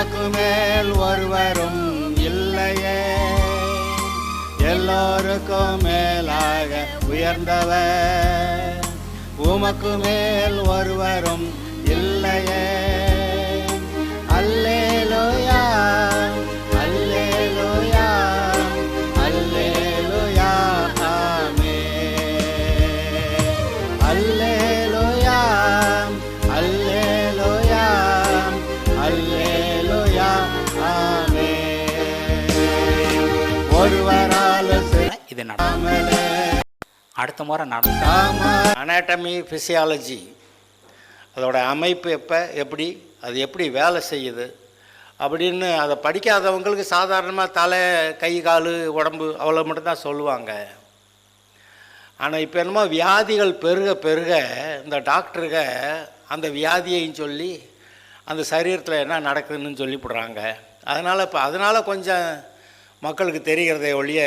உமக்கு மேல் ஒருவரும் இல்லையே, எல்லோருக்கும் மேலாக உயர்ந்தவர். உமக்கு மேல் ஒருவரும் இல்லையே. அல்லேலூயா அல்லேலூயா அல்லேலூயா ஆமென். அல்லேலூயா அல்லேலூயா அல்லேலூயா ஆமென். ஒருவரால் இது அடுத்த முறை அனாட்டமி ஃபிசியாலஜி, அதோட அமைப்பு எப்படி அது எப்படி வேலை செய்யுது அப்படின்னு அதை படிக்காதவங்களுக்கு சாதாரணமாக தலை கை கால் உடம்பு அவ்வளோ மட்டும்தான் சொல்லுவாங்க. ஆனால் இப்போ என்னமோ வியாதிகள் பெருக பெருக இந்த டாக்டருக அந்த வியாதியையும் சொல்லி அந்த சரீரத்தில் என்ன நடக்குதுன்னு சொல்லிவிடுறாங்க. அதனால் கொஞ்சம் மக்களுக்கு தெரிகிறதே ஒழிய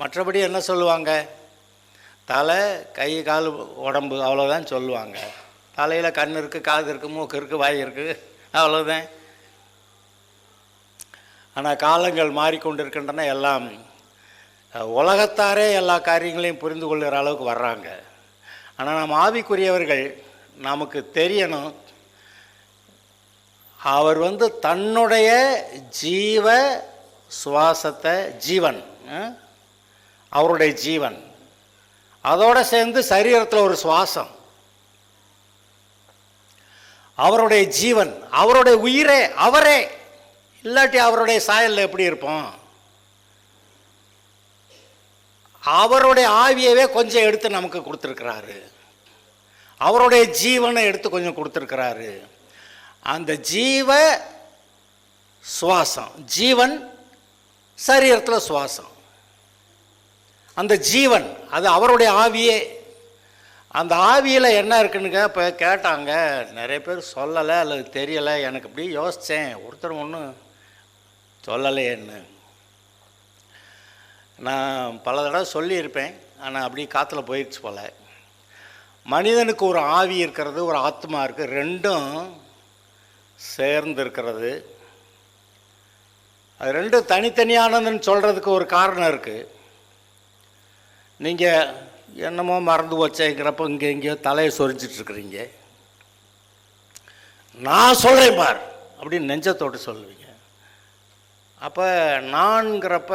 மற்றபடி என்ன சொல்லுவாங்க, தலை கை கால் உடம்பு அவ்வளோதான் சொல்லுவாங்க. தலையில் கண் இருக்குது, காது இருக்குது, மூக்கு இருக்குது, வாய் இருக்குது, அவ்வளோதான். ஆனால் காலங்கள் மாறிக்கொண்டிருக்கின்றன. எல்லாம் உலகத்தாரே எல்லா காரியங்களையும் புரிந்து கொள்கிற அளவுக்கு வர்றாங்க. ஆனால் நம்ம ஆவிக்குரியவர்கள் நமக்கு தெரியணும், அவர் தன்னுடைய ஜீவ சுவாசத்தை, ஜீவன் அவருடைய ஜீவன், அதோடு சேர்ந்து சரீரத்தில் ஒரு சுவாசம், அவருடைய ஜீவன், அவருடைய உயிரே அவரே. இல்லாட்டி அவருடைய சாயலில் எப்படி இருப்போம்? அவருடைய ஆவியவே கொஞ்சம் எடுத்து நமக்கு கொடுத்துருக்கிறாரு, அவருடைய ஜீவனை எடுத்து கொஞ்சம் கொடுத்துருக்கிறாரு. அந்த ஜீவ சுவாசம், ஜீவன் சரீரத்தில் சுவாசம், அந்த ஜீவன் அது அவருடைய ஆவியே. அந்த ஆவியில் என்ன இருக்குன்னு இப்போ கேட்டாங்க நிறைய பேர், சொல்லலை அல்லது தெரியலை. எனக்கு இப்படி யோசித்தேன், ஒருத்தர் ஒன்றும் சொல்லலையேன்னு. நான் பல தடவை சொல்லியிருப்பேன், ஆனால் அப்படி காற்றுல போயிடுச்சு போல். மனிதனுக்கு ஒரு ஆவி இருக்கிறது, ஒரு ஆத்மா இருக்குது, ரெண்டும் சேர்ந்து இருக்கிறது. அது ரெண்டும் தனித்தனியானதுன்னு சொல்கிறதுக்கு ஒரு காரணம் இருக்குது. நீங்கள் என்னமோ மறந்து வச்சேங்கிறப்போ இங்கே எங்கேயோ தலையை சொரிஞ்சிட்ருக்குறீங்க. நான் சொல்கிறேன் பார் அப்படின்னு நெஞ்சத்தோடு சொல்லுவீங்க. அப்போ நான்கிறப்ப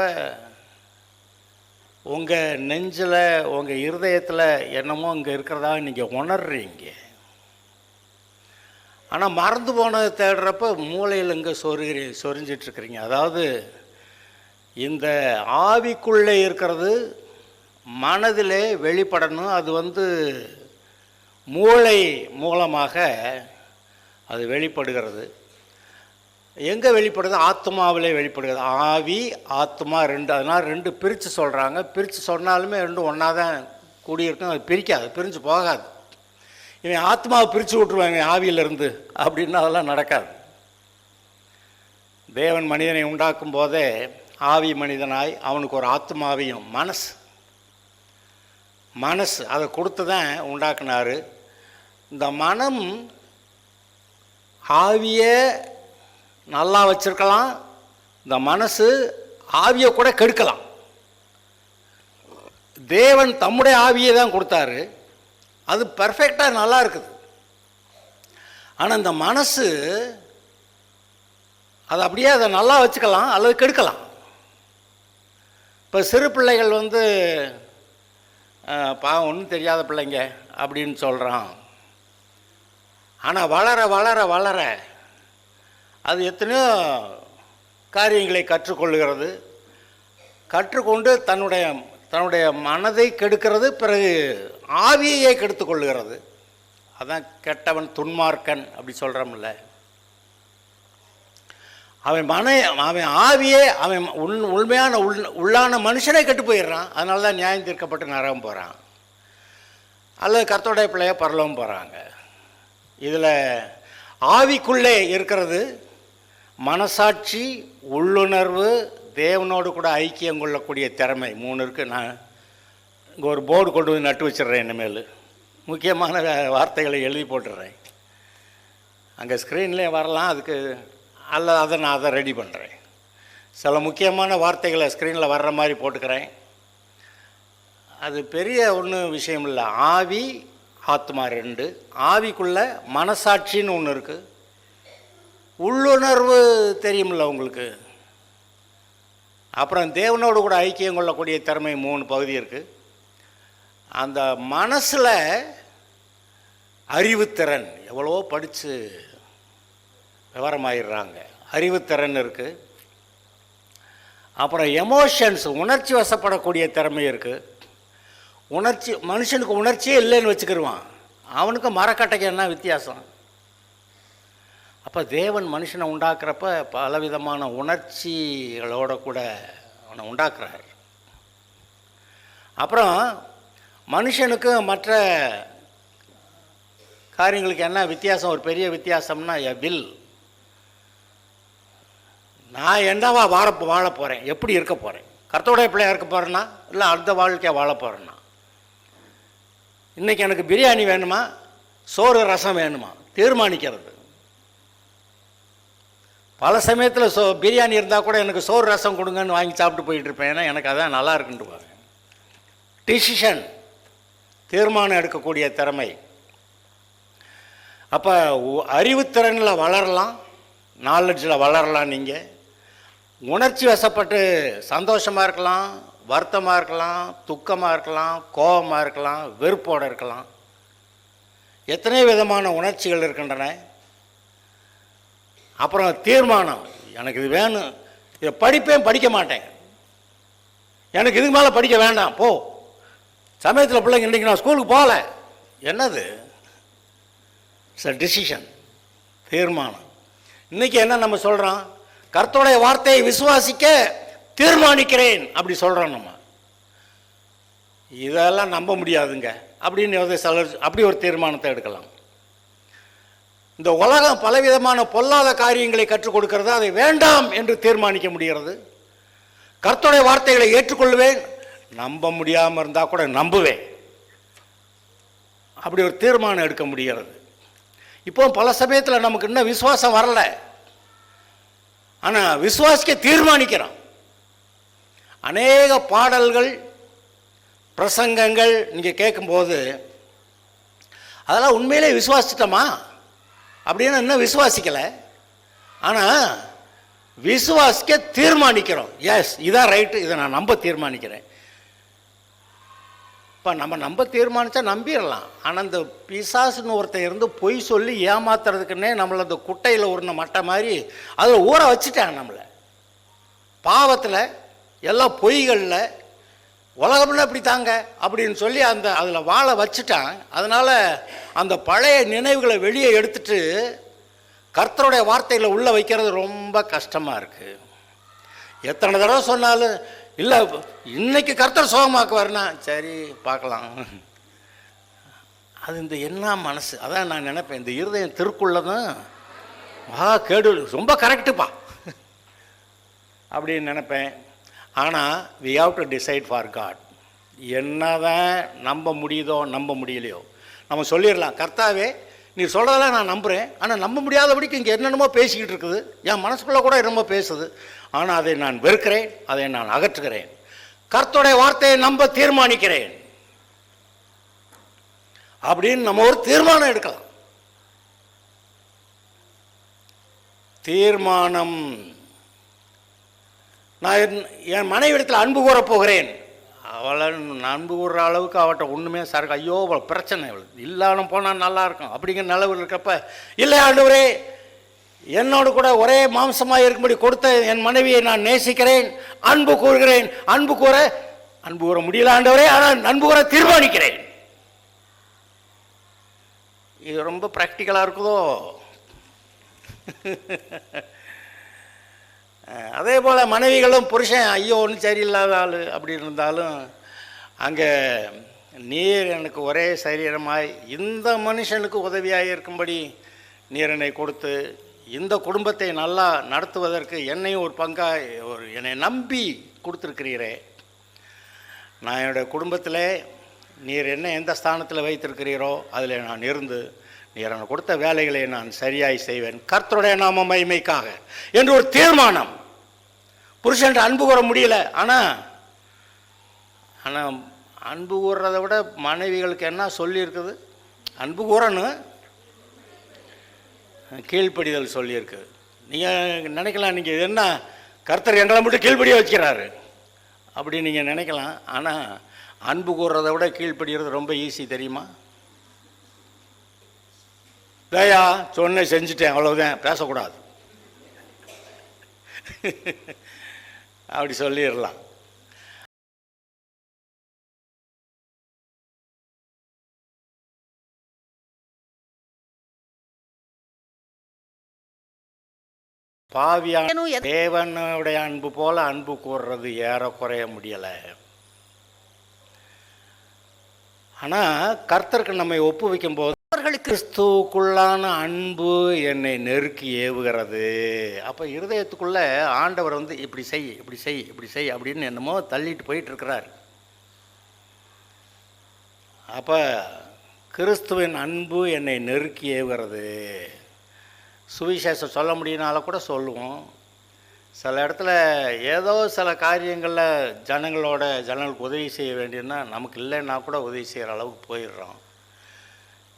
உங்கள் நெஞ்சில் உங்கள் இருதயத்தில் என்னமோ இங்கே இருக்கிறதா நீங்கள் உணர்றீங்க. ஆனால் மறந்து போனதை தேடுறப்ப மூளையில் இங்கே சொரிஞ்சிட்ருக்குறீங்க. அதாவது இந்த ஆவிக்குள்ளே இருக்கிறது மனதிலே வெளிப்படணும். அது மூளை மூலமாக அது வெளிப்படுகிறது. எங்கே வெளிப்படுது? ஆத்மாவிலே வெளிப்படுகிறது. ஆவி ஆத்மா ரெண்டு, அதனால் ரெண்டு பிரித்து சொல்கிறாங்க. பிரித்து சொன்னாலுமே ரெண்டும் ஒன்றா தான் கூடியிருக்கும். அது பிரிக்காது, பிரிஞ்சு போகாது. இவன் ஆத்மாவை பிரித்து விட்ருவாங்க ஆவியிலிருந்து அப்படின்னா அதெல்லாம் நடக்காது. தேவன் மனிதனை உண்டாக்கும் போதே ஆவி மனிதனாய் அவனுக்கு ஒரு ஆத்மாவையும் மனசு அதை கொடுத்து தான் உண்டாக்குனார். இந்த மனம் ஆவியை நல்லா வச்சிருக்கலாம், இந்த மனசு ஆவியை கூட கெடுக்கலாம். தேவன் தம்முடைய ஆவியை தான் கொடுத்தாரு, அது பர்ஃபெக்டாக நல்லா இருக்குது. ஆனால் இந்த மனசு அது அப்படியே அதை நல்லா வச்சுக்கலாம் அல்லது கெடுக்கலாம். இப்போ சிறு பிள்ளைகள் பாவம் ஒன்றும் தெரியாத பிள்ளைங்க அப்படின்னு சொல்கிறான். ஆனால் வளர வளர வளர அது எத்தனையோ காரியங்களை கற்றுக்கொள்ளுகிறது. கற்றுக்கொண்டு தன்னுடைய மனதை கெடுக்கிறது, பிறகு ஆவியை கெடுத்து கொள்ளுகிறது. அதான் கெட்டவன் துன்மார்க்கன் அப்படி சொல்கிறோம்ல. அவன் ஆவியே அவன் உண்மையான உள்ளான மனுஷனே கெட்டு போயிடுறான். அதனால தான் நியாயம் தீர்க்கப்பட்டு நரகம் போகிறான், அல்லது கர்த்தருடைய பிள்ளைய பரலோகம் போகிறாங்க. இதில் ஆவிக்குள்ளே இருக்கிறது மனசாட்சி, உள்ளுணர்வு, தேவனோடு கூட ஐக்கியம் கொள்ளக்கூடிய திறமை, 3 இருக்குது. நான் இங்கே ஒரு போர்டு கொண்டு வந்து நட்டு வச்சிடுறேன். இனிமேல் முக்கியமான வார்த்தைகளை எழுதி போட்டுடுறேன். அங்கே ஸ்க்ரீன்லேயே வரலாம். அதுக்கு அல்ல அதை ரெடி பண்ணுறேன். சில முக்கியமான வார்த்தைகளை ஸ்க்ரீனில் வர்ற மாதிரி போட்டுக்கிறேன். அது பெரிய ஒன்றும் விஷயம் இல்லை. ஆவி ஆத்மா ரெண்டு. ஆவிக்குள்ளே மனசாட்சின்னு ஒன்று இருக்குது. உள்ளுணர்வு தெரியுமில்ல உங்களுக்கு. அப்புறம் தேவனோடு கூட ஐக்கியம் கொள்ளக்கூடிய திறமை 3 பகுதி இருக்குது. அந்த மனசில் அறிவுத்திறன், எவ்வளோ படித்து விவரமாயிடுறாங்க, அறிவுத்திறன் இருக்குது. அப்புறம் எமோஷன்ஸ், உணர்ச்சி வசப்படக்கூடிய திறமை இருக்குது. மனுஷனுக்கு உணர்ச்சியே இல்லைன்னு வச்சுக்கிடுவான். அவனுக்கு மரக்கட்டைக்கு என்ன வித்தியாசம்? அப்போ தேவன் மனுஷனை உண்டாக்குறப்ப பலவிதமான உணர்ச்சிகளோட கூட அவனை உண்டாக்குறார். அப்புறம் மனுஷனுக்கு மற்ற காரியங்களுக்கு என்ன வித்தியாசம்? ஒரு பெரிய வித்தியாசம்னா வில். நான் என்னவா வாழ போகிறேன், எப்படி இருக்க போகிறேன், கர்த்தருடைய பிள்ளையாக இருக்க போகிறேன்னா இல்லை அடுத்த வாழ்க்கையாக வாழ போகிறேன்னா. இன்றைக்கி எனக்கு பிரியாணி வேணுமா, சோறு ரசம் வேணுமா தீர்மானிக்கிறது. பல சமயத்தில் பிரியாணி இருந்தால் கூட எனக்கு சோறு ரசம் கொடுங்கன்னு வாங்கி சாப்பிட்டு போயிட்டுருப்பேன். ஏன்னா எனக்கு அதான் நல்லா இருக்குன்ட்டு பாருங்க. டிசிஷன், தீர்மானம் எடுக்கக்கூடிய திறமை. அப்போ அறிவுத்திறனில் வளரலாம், நாலெட்ஜில் வளரலாம். நீங்கள் உணர்ச்சி வசப்பட்டு சந்தோஷமாக இருக்கலாம், வருத்தமாக இருக்கலாம், துக்கமாக இருக்கலாம், கோபமாக இருக்கலாம், வெறுப்போடு இருக்கலாம். எத்தனை விதமான உணர்ச்சிகள் இருக்கின்றன. அப்புறம் தீர்மானம், எனக்கு இது வேணும், இதை படிப்பேன், படிக்க மாட்டேன், எனக்கு இதுக்கு மேலே படிக்க வேண்டாம் போ. சமயத்தில் பிள்ளைங்க இன்றைக்கி நான் ஸ்கூலுக்கு போகல, என்னது? டிசிஷன், தீர்மானம். இன்றைக்கி என்ன நம்ம சொல்கிறோம்? கர்த்தருடைய வார்த்தையை விசுவாசிக்க தீர்மானிக்கிறேன் அப்படி சொல்கிறோம். நம்ம இதெல்லாம் நம்ப முடியாதுங்க அப்படின்னு சிலர் அப்படி ஒரு தீர்மானத்தை எடுக்கலாம். இந்த உலகம் பலவிதமான பொல்லாத காரியங்களை கற்றுக் கொடுக்கிறது, அதை வேண்டாம் என்று தீர்மானிக்க முடிகிறது. கர்த்தருடைய வார்த்தைகளை ஏற்றுக்கொள்வேன், நம்ப முடியாமல் இருந்தால் கூட நம்புவேன், அப்படி ஒரு தீர்மானம் எடுக்க முடிகிறது. இப்போ பல சமயத்தில் நமக்கு இன்னும் விசுவாசம் வரலை, ஆனால் விசுவாசிக்க தீர்மானிக்கிறோம். அநேக பாடல்கள், பிரசங்கங்கள் நீங்கள் கேட்கும்போது அதெல்லாம் உண்மையிலே விசுவாசிட்டோமா அப்படின்னு இன்னும் விசுவாசிக்கலை, ஆனால் விசுவாசிக்க தீர்மானிக்கிறோம். எஸ், இதான் ரைட்டு, இதை நான் நம்ப தீர்மானிக்கிறேன். இப்போ நம்ம நம்ப தீர்மானித்தா நம்பிடலாம். ஆனால் இந்த பிசாசுன்னு ஒருத்தன் இருந்து பொய் சொல்லி ஏமாத்துறதுக்குன்னே நம்மளை அந்த குட்டையில் உருண மட்டை மாதிரி அதில் ஊற வச்சுட்டாங்க. நம்மளை பாவத்தில் எல்லாம் பொய்களில் உலகம்னா இப்படி தாங்க அப்படின்னு சொல்லி அதில் வாழ வச்சுட்டான். அதனால் அந்த பழைய நினைவுகளை வெளியே எடுத்துட்டு கர்த்தருடைய வார்த்தைகளை உள்ளே வைக்கிறது ரொம்ப கஷ்டமாக இருக்குது. எத்தனை தடவை சொன்னாலும் இல்லை இன்னைக்கு கர்த்தர் சுகமாக்குவார்னா சரி பார்க்கலாம். அது இந்த என்ன மனசு, அதான் நான் நினைப்பேன், இந்த இருதயம் திருக்குள்ளதான் கேடு ரொம்ப கரெக்டுப்பா அப்படின்னு நினைப்பேன். ஆனால் we have to decide for God. என்ன தான் நம்ப முடியுதோ நம்ப முடியலையோ நம்ம சொல்லிடலாம், கர்த்தாவே நீ சொல்கிறதெல்லாம் நான் நம்புகிறேன், ஆனால் நம்ப முடியாதபடிக்கு இங்கே என்னென்னமோ பேசிக்கிட்டு இருக்குது, என் மனசுக்குள்ளே கூட என்னமோ பேசுது, ஆனால் அதை நான் வெறுக்கிறேன், அதை நான் அகற்றுகிறேன், கர்த்தருடைய வார்த்தையை நம்ப தீர்மானிக்கிறேன் அப்படின்னு நம்ம ஒரு தீர்மானம் எடுக்கலாம். தீர்மானம். நான் என் மனைவிடத்தில் அன்பு கூற போகிறேன், அவளை அன்பு கூறுற அளவுக்கு அவட்ட ஒன்றுமே சரக்கு, ஐயோ அவள் பிரச்சனை இல்லாமல் போனால் நல்லா இருக்கும் அப்படிங்கிற நிலவு இருக்கப்ப, இல்லை ஆண்டவரே என்னோடு கூட ஒரே மாம்சமாக இருக்கும்படி கொடுத்த என் மனைவியை நான் நேசிக்கிறேன், அன்பு கூறுகிறேன், அன்பு கூற முடியல ஆண்டவரே, ஆனால் அன்பு கூற தீர்மானிக்கிறேன். இது ரொம்ப ப்ராக்டிக்கலாக இருக்குதோ. அதே போல் மனைவிகளும் புருஷன் ஐயோ ஒன்றும் சரியில்லாத ஆள் அப்படி இருந்தாலும் அங்கே நீர் எனக்கு ஒரே சரீரமாய் இந்த மனுஷனுக்கு உதவியாக இருக்கும்படி நீர் என்னை கொடுத்து இந்த குடும்பத்தை நல்லா நடத்துவதற்கு என்னையும் ஒரு பங்காக என்னை நம்பி கொடுத்துருக்கிறீரே, நான் என்னுடைய குடும்பத்தில் நீர் என்ன எந்த ஸ்தானத்தில் வைத்திருக்கிறீரோ அதில் நான் இருந்து நீர் எனக்கு கொடுத்த வேலைகளை நான் சரியாய் செய்வேன், கர்த்தருடைய நாம மகிமைக்காக என்று ஒரு தீர்மானம். புருஷன்ட்டு அன்பு கூற முடியல. ஆனால் அன்பு கூறுறதை விட மனைவிகளுக்கு என்ன சொல்லியிருக்குது? அன்பு கூறணும், கீழ்ப்படிதல் சொல்லியிருக்குது. நீங்கள் நினைக்கலாம், நீங்கள் என்ன கர்த்தர் எங்களை மட்டும் கீழ்ப்படிய வச்சுக்கிறாரு அப்படின்னு நீங்கள் நினைக்கலாம். ஆனால் அன்பு கூறுறதை விட கீழ்ப்படுகிறது ரொம்ப ஈஸி, தெரியுமா? தயா சொன்ன செஞ்சுட்டேன், அவ்வளோதான், பேசக்கூடாது அப்படி சொல்லிடலாம். பாவியான தேவனுடைய அன்பு போல அன்பு கூறுறது ஏறக்குறைய முடியலை. ஆனால் கர்த்தருக்கு நம்மை ஒப்பு வைக்கும் போது கிறிஸ்துவுக்குள்ளான அன்பு என்னை நெருக்கி ஏவுகிறது. அப்போ இருதயத்துக்குள்ள ஆண்டவர் வந்து இப்படி செய், இப்படி செய், இப்படி செய் அப்படின்னு என்னமோ தள்ளிட்டு போயிட்டு இருக்கிறார். அப்போ கிறிஸ்துவின் அன்பு என்னை நெருக்கி ஏவுகிறது. சுவிசேஷம் சொல்ல முடியினால கூட சொல்லுவோம். சில இடத்துல ஏதோ சில காரியங்களில் ஜனங்களுக்கு உதவி செய்ய வேண்டியதுன்னா நமக்கு இல்லைன்னா கூட உதவி செய்கிற அளவுக்கு போயிடுறோம்.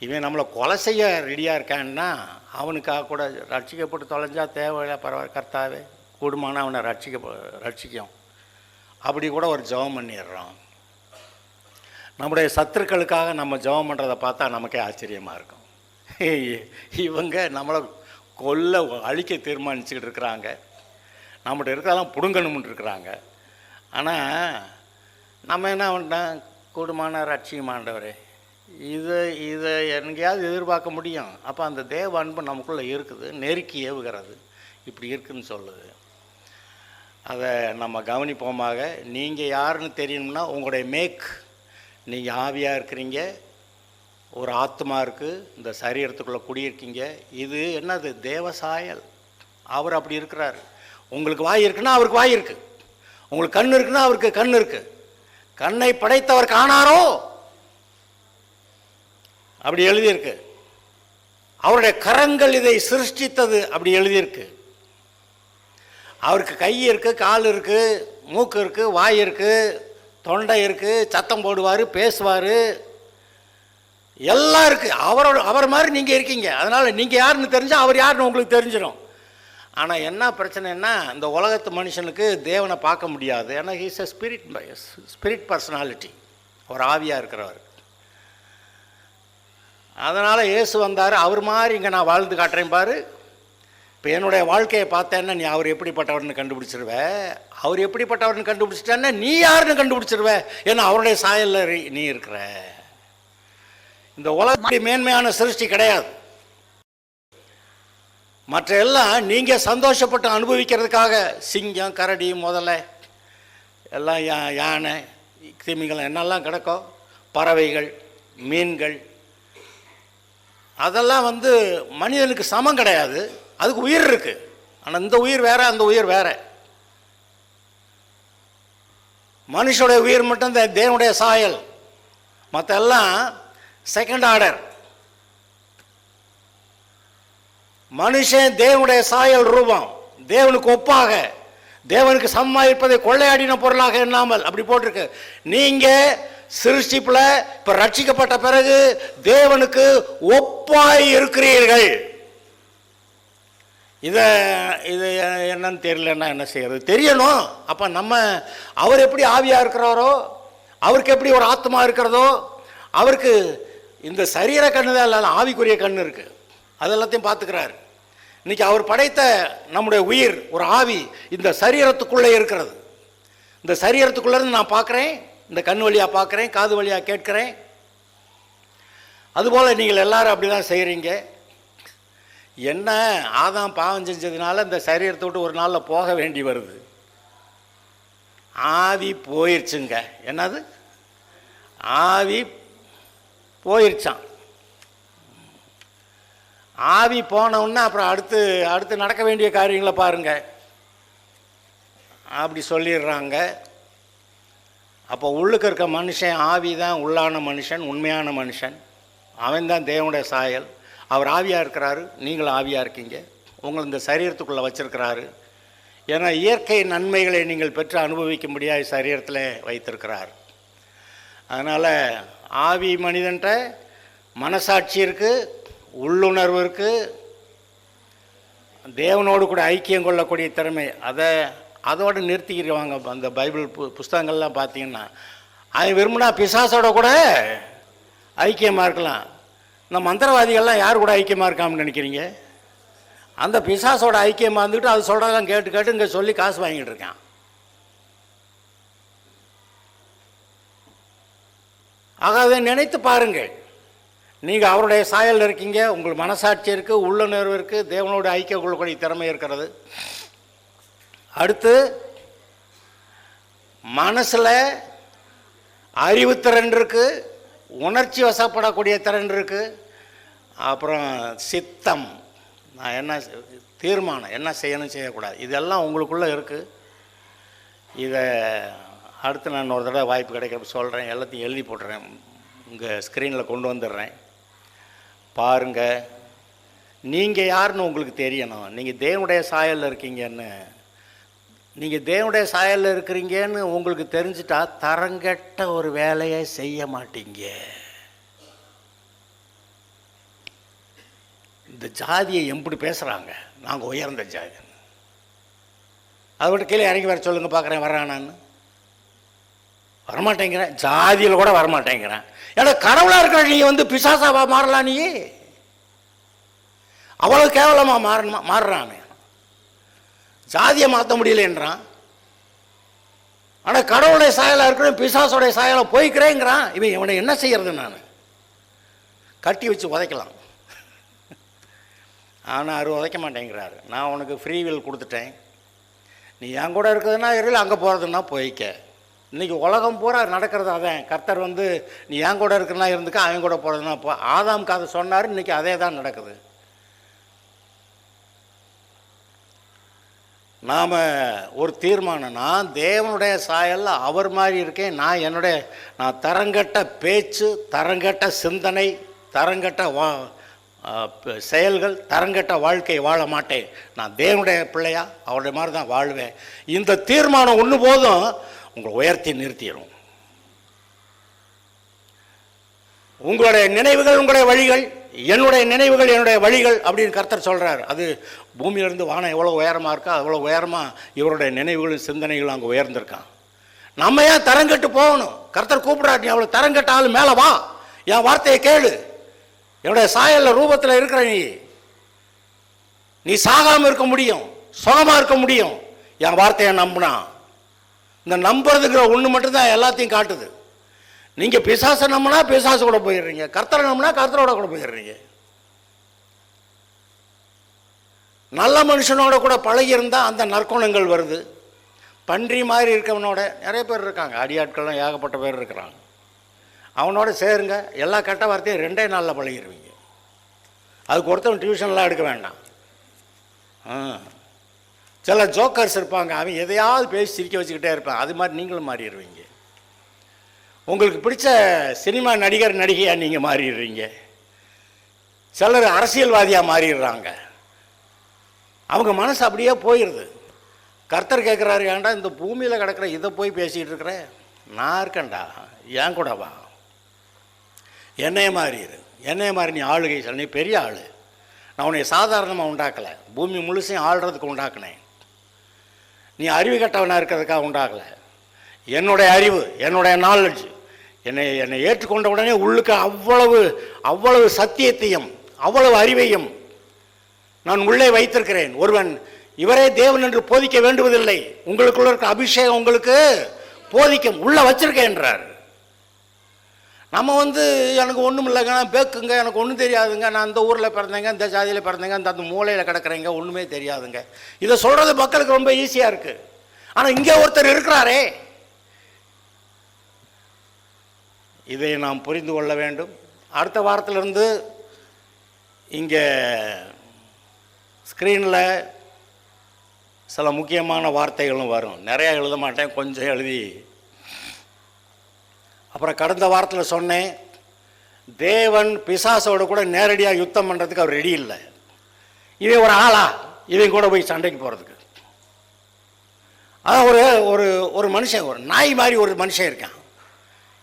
இவன் நம்மளை கொலை செய்ய ரெடியாக இருக்கான்னா அவனுக்காக கூட ரட்சிக்கப்பட்டு தொலைஞ்சா தேவையில்லை, பரவாயில்ல, கர்த்தாவே கூடுமான அவனை ரட்சிக்கும் அப்படி கூட ஒரு ஜெபம் பண்ணிடுறோம். நம்முடைய சத்துருக்களுக்காக நம்ம ஜெபம் பண்ணுறதை பார்த்தா நமக்கே ஆச்சரியமாக இருக்கும். இவங்க நம்மளை கொல்ல அழிக்க தீர்மானிச்சுக்கிட்டு இருக்கிறாங்க, நம்மகிட்ட இருக்கிறதெல்லாம் பிடுங்கணும்னு இருக்கிறாங்க. ஆனால் நம்ம என்ன பண்ணோம்? கூடுமான ரட்சியமாண்டவரே, இதை எங்கேயாவது எதிர்பார்க்க முடியும். அப்போ அந்த தேவ அன்பு நமக்குள்ளே இருக்குது, நெருக்கி ஏவுகிறது, இப்படி இருக்குதுன்னு சொல்லுது. அதை நம்ம கவனிப்போமாக. நீங்கள் யாருன்னு தெரியணும்னா உங்களுடைய நீங்கள் ஆவியாக இருக்கிறீங்க, ஒரு ஆத்மா இருக்குது, இந்த சரீரத்துக்குள்ளே குடியிருக்கீங்க. இது என்னது? தேவ சாயல். அவர் அப்படி இருக்கிறார். உங்களுக்கு வாய் இருக்குன்னா அவருக்கு வாய் இருக்குது, உங்களுக்கு கண் இருக்குன்னா அவருக்கு கண் இருக்குது. கண்ணை படைத்தவர் காணாரோ அப்படி எழுதியிருக்கு. அவருடைய கரங்கள் இதை சிருஷ்டித்தது அப்படி எழுதியிருக்கு. அவருக்கு கை இருக்குது, கால் இருக்குது, மூக்கு இருக்குது, வாய் இருக்குது, தொண்டை இருக்குது, சத்தம் போடுவார், பேசுவார், எல்லாம் இருக்குது. அவர் மாதிரி நீங்கள் இருக்கீங்க. அதனால் நீங்கள் யாருன்னு தெரிஞ்சால் அவர் யாருன்னு உங்களுக்கு தெரிஞ்சிடும். ஆனால் என்ன பிரச்சனைன்னா, இந்த உலகத்து மனுஷனுக்கு தேவனை பார்க்க முடியாது. ஏன்னா ஹீஸ் எ ஸ்பிரிட் பர்சனாலிட்டி, ஒரு ஆவியாக இருக்கிறவர். அதனால் இயேசு வந்தார், அவர் மாதிரி இங்கே நான் வாழ்ந்து காட்டுறேன் பாரு. இப்போ என்னுடைய வாழ்க்கையை பார்த்தேன்னா நீ அவர் எப்படிப்பட்டவர்னு கண்டுபிடிச்சிருவ. அவர் எப்படிப்பட்டவர்னு கண்டுபிடிச்சிட்டேன்னா நீ யாருன்னு கண்டுபிடிச்சிருவ. ஏன்னா அவருடைய சாயலில் நீ இருக்கிற. இந்த உலகத்தில் மேன்மையான சிருஷ்டி கிடையாது. மற்ற எல்லாம் நீங்கள் சந்தோஷப்பட்டு அனுபவிக்கிறதுக்காக சிங்கம், கரடி, முதலை எல்லாம், யானை, திமிங்கலம் என்னெல்லாம் கிடக்கும், பறவைகள், மீன்கள், அதெல்லாம் வந்து மனிதனுக்கு சமம் கிடையாது. அதுக்கு உயிர் இருக்குது. ஆனால் இந்த உயிர் வேற, அந்த உயிர் வேற. மனுஷனுடைய உயிர் மட்டும் இந்த தேவனுடைய சாயல், மற்ற எல்லாம் செகண்ட் ஆர்டர். மனுஷன் தேவனுடைய சாயல் ரூபம், தேவனுக்கு ஒப்பாக, தேவனுக்கு சமமாக இருப்பதை கொள்ளையாடின பொருளாக எண்ணாமல் அப்படி போட்டிருக்கு. நீங்கள் சிருஷ்டிப்பில் இப்போ ரட்சிக்கப்பட்ட பிறகு தேவனுக்கு ஒப்பாய் இருக்கிறீர்கள். இது என்னன்னு தெரியலன்னா என்ன செய்யறது? தெரியணும். அப்போ நம்ம அவர் எப்படி ஆவியாக இருக்கிறாரோ, அவருக்கு எப்படி ஒரு ஆத்மா இருக்கிறதோ, அவருக்கு இந்த சரீர கண்ணு தான் இல்லை, ஆவிக்குரிய கண்ணு இருக்குது, அதெல்லாத்தையும் பார்த்துக்கிறாரு. இன்றைக்கி அவர் படைத்த நம்முடைய உயிர், ஒரு ஆவி இந்த சரீரத்துக்குள்ளே இருக்கிறது. இந்த சரீரத்துக்குள்ளேருந்து நான் பார்க்குறேன், இந்த கண் வழியாக பார்க்குறேன், காது வழியாக கேட்குறேன். அதுபோல் நீங்கள் எல்லாரும் அப்படி தான் செய்கிறீங்க. என்ன ஆதாம் பாவம் செஞ்சதுனால இந்த சரீரத்தை விட்டு ஒரு நாளில் போக வேண்டி வருது. ஆவி போயிடுச்சுங்க. என்னது? ஆவி போயிடுச்சான். ஆவி போனவுடனே அப்புறம் அடுத்து நடக்க வேண்டிய காரியங்களை பாருங்கள் அப்படி சொல்லிடுறாங்க. அப்போ உள்ளுக்கு இருக்க மனுஷன் ஆவி தான் உள்ளான மனுஷன், உண்மையான மனுஷன். அவன் தான் தேவனுடைய சாயல். அவர் ஆவியாக இருக்கிறாரு, நீங்களும் ஆவியாக இருக்கீங்க. உங்களை இந்த சரீரத்துக்குள்ளே வச்சிருக்கிறாரு. ஏன்னா இயற்கை நன்மைகளை நீங்கள் பெற்று அனுபவிக்க முடியாத சரீரத்தில் வைத்திருக்கிறார். அதனால் ஆவி மனிதன்ட்ட மனசாட்சி இருக்குது, உள்ளுணர்வு இருக்குது, தேவனோடு கூட ஐக்கியம் கொள்ளக்கூடிய திறமை. அதோடு நிறுத்திக்கிடுவாங்க. அந்த பைபிள் புஸ்தகங்கள்லாம் பார்த்தீங்கன்னா அவன் விரும்பினா பிசாசோட கூட ஐக்கியமாக இருக்கலாம். இந்த மந்திரவாதிகள்லாம் யார் கூட ஐக்கியமாக இருக்கான்னு நினைக்கிறீங்க? அந்த பிசாசோட ஐக்கியமாக இருந்துட்டு அது சொல்கிறதெல்லாம் கேட்டு கேட்டு இங்கே சொல்லி காசு வாங்கிட்டு இருக்கான். ஆக அதை நினைத்து பாருங்கள். நீங்கள் அவருடைய சாயல் இருக்கீங்க, உங்களுக்கு மனசாட்சி இருக்குது, உள்ளுணர்வு இருக்குது, தேவனோட ஐக்கியம் கொள்ளக்கூடிய திறமை இருக்கிறது. அடுத்து மனசில் அறிவுத்திறன் இருக்குது, உணர்ச்சி வசப்படக்கூடிய திறன் இருக்குது. அப்புறம் சித்தம், நான் என்ன தீர்மானம், என்ன செய்யணும் செய்யக்கூடாது, இதெல்லாம் உங்களுக்குள்ளே இருக்குது. இதை அடுத்து நான் ஒரு தடவை வாய்ப்பு கிடைக்கிறப்ப சொல்கிறேன். எல்லாத்தையும் எழுதி போட்டுறேன், உங்கள் ஸ்க்ரீனில் கொண்டு வந்துடுறேன். பாருங்கள், நீங்கள் யாருன்னு உங்களுக்கு தெரியணும். நீங்கள் தேவனுடைய சாயலில் இருக்கீங்கன்னு, நீங்கள் தேவனுடைய சாயலில் இருக்கிறீங்கன்னு உங்களுக்கு தெரிஞ்சிட்டா தரங்கெட்ட ஒரு வேலையை செய்ய மாட்டீங்க. இந்த ஜாதியை எப்படி பேசுகிறாங்க, நாங்கள் உயர்ந்த ஜாதி, அதை விட்டு கீழே இறங்கி வர சொல்லுங்கள் பார்க்குறேன், வர்றானான்னு. வரமாட்டேங்கிறேன், ஜாதியில் கூட வரமாட்டேங்கிறேன். ஏன்னா கடவுளாக இருக்கிற நீ வந்து பிசாசாவா மாறலாம்? நீ அவ்வளோ கேவலமாக மாறுறானே. ஜாதியை மாற்ற முடியலன்றான். ஆனால் கடவுளுடைய சாயலாக இருக்கிறேன், பிசாசோடைய சாயலை போய்க்கிறேங்கிறான். இவனை என்ன செய்யறது? நான் கட்டி வச்சு உதைக்கலாம். ஆனால் அவர் உதைக்க மாட்டேங்கிறாரு. நான் உனக்கு ஃப்ரீ வில் கொடுத்துட்டேன், நீ என் கூட இருக்கிறதுனா இரு, அங்கே போகிறதுனா போய்க்க. இன்றைக்கி உலகம் பூரா நடக்கிறது அதான். கர்த்தர் வந்து நீ என் கூட இருக்கிறனா இருந்துக்க, அவன் கூட போகிறதுனா போ. ஆதாம்க்கு அதை சொன்னார், இன்றைக்கி அதே தான் நடக்குது. நாம் ஒரு தீர்மானம், நான் தேவனுடைய சாயலில் அவர் மாதிரி இருக்கேன். நான் தரங்கட்ட பேச்சு, தரங்கட்ட சிந்தனை, தரங்கட்ட செயல்கள், தரங்கட்ட வாழ்க்கை வாழ மாட்டேன். நான் தேவனுடைய பிள்ளையா அவருடைய மாதிரி தான் வாழ்வேன். இந்த தீர்மானம் ஒன்று போதும் உங்களை உயர்த்தி நிறுத்திடும். உங்களுடைய நினைவுகள் உங்களுடைய வழிகள், என்னுடைய நினைவுகள் என்னுடைய வழிகள் அப்படின்னு கர்த்தர் சொல்கிறார். அது பூமியிலிருந்து வானம் எவ்வளோ உயரமாக இருக்கா அவ்வளோ உயரமாக இவருடைய நினைவுகளும் சிந்தனைகளும் அங்கே உயர்ந்திருக்கான். நம்ம ஏன் தரங்கட்டு போகணும்? கர்த்தர் கூப்பிடாரு, நீ அவ்வளோ தரங்கட்டாலும் மேலே வா, என் வார்த்தையை கேளு, என்னுடைய சாயலில் ரூபத்தில் இருக்கிற நீ சாகாமல் இருக்க முடியும், சுகமாக இருக்க முடியும் என் வார்த்தையை நம்பினா. இந்த நம்புறதுங்கிற ஒன்று மட்டும்தான் எல்லாத்தையும் காட்டுது. நீங்கள் பிசாசை நம்பினா பிசாசு கூட போயிடுறீங்க, கர்த்தரை நம்பினா கர்த்தரோட கூட போயிடுறீங்க. நல்ல மனுஷனோட கூட பழகியிருந்தால் அந்த நற்குணங்கள் வருது. பன்றி மாதிரி இருக்கவனோட நிறைய பேர் இருக்காங்க, அடியாட்கள்லாம் ஏகப்பட்ட பேர் இருக்கிறாங்க. அவனோட சேருங்க, எல்லா கெட்ட வார்த்தையும் 2 நாளில் பழகிடுவீங்க. அதுக்கு ஒருத்தவன் டியூஷன்லாம் எடுக்க வேண்டாம். சில ஜோக்கர்ஸ் இருப்பாங்க, அவன் எதையாவது பேசி சிரிக்க வச்சுக்கிட்டே இருப்பான். அது மாதிரி நீங்களும் மாறிடுவீங்க. உங்களுக்கு பிடிச்ச சினிமா நடிகர் நடிகையாக நீங்கள் மாறிடுறீங்க. சிலர் அரசியல்வாதியாக மாறிடுறாங்க. அவங்க மனசு அப்படியே போயிடுது. கர்த்தர் கேட்குறாரு, ஏன்டா இந்த பூமியில் கிடக்கிற இதை போய் பேசிகிட்டு இருக்கிறேன், நான் இருக்கேன்டா, ஏன் கூட வா, என்னைய மாறிடு, என்னைய மாறி நீ ஆளுகை சொல்ல, நீ பெரிய ஆள், நான் உன்னை சாதாரணமாக உண்டாக்கலை, பூமி முழுசையும் ஆள்றதுக்கு உண்டாக்குனேன். நீ அறிவு கட்டவனாக இருக்கிறதுக்காக உண்டாகலை. என்னுடைய அறிவு, என்னுடைய நாலேஜ், என்னை ஏற்றுக்கொண்ட உடனே உள்ளுக்கு அவ்வளவு சத்தியத்தையும் அவ்வளவு அறிவையும் நான் உள்ளே வைத்திருக்கிறேன். ஒருவன் இவரே தேவன் என்று போதிக்க வேண்டுவதில்லை, உங்களுக்குள்ள இருக்க அபிஷேகம் உங்களுக்கு போதிக்கும், உள்ள வச்சிருக்கேன்றார். நம்ம எனக்கு ஒன்றும் இல்லைங்க, நான் பேக்குங்க, எனக்கு ஒன்றும் தெரியாதுங்க, நான் இந்த ஊரில் பிறந்தேங்க, இந்த ஜாதியில் பிறந்தேங்க, அந்த மூலையில் கிடக்கிறேங்க, ஒன்றுமே தெரியாதுங்க. இதை சொல்கிறது மக்களுக்கு ரொம்ப ஈஸியாக இருக்குது. ஆனால் இங்கே ஒருத்தர் இருக்கிறாரே, இதை நாம் புரிந்து கொள்ள வேண்டும். அடுத்த வாரத்திலிருந்து இங்கே ஸ்க்ரீனில் சில முக்கியமான வார்த்தைகளும் வரும். நிறையா எழுத மாட்டேன், கொஞ்சம் எழுதி. அப்புறம் கடந்த வாரத்தில் சொன்னேன், தேவன் பிசாசோட கூட நேரடியாக யுத்தம் பண்ணுறதுக்கு அவர் ரெடி இல்லை. இவன் ஒரு ஆளா இவன் கூட போய் சண்டைக்கு போகிறதுக்கு? அதான் ஒரு ஒரு ஒரு மனுஷன், ஒரு நாய் மாதிரி ஒரு மனுஷன் இருக்கான்,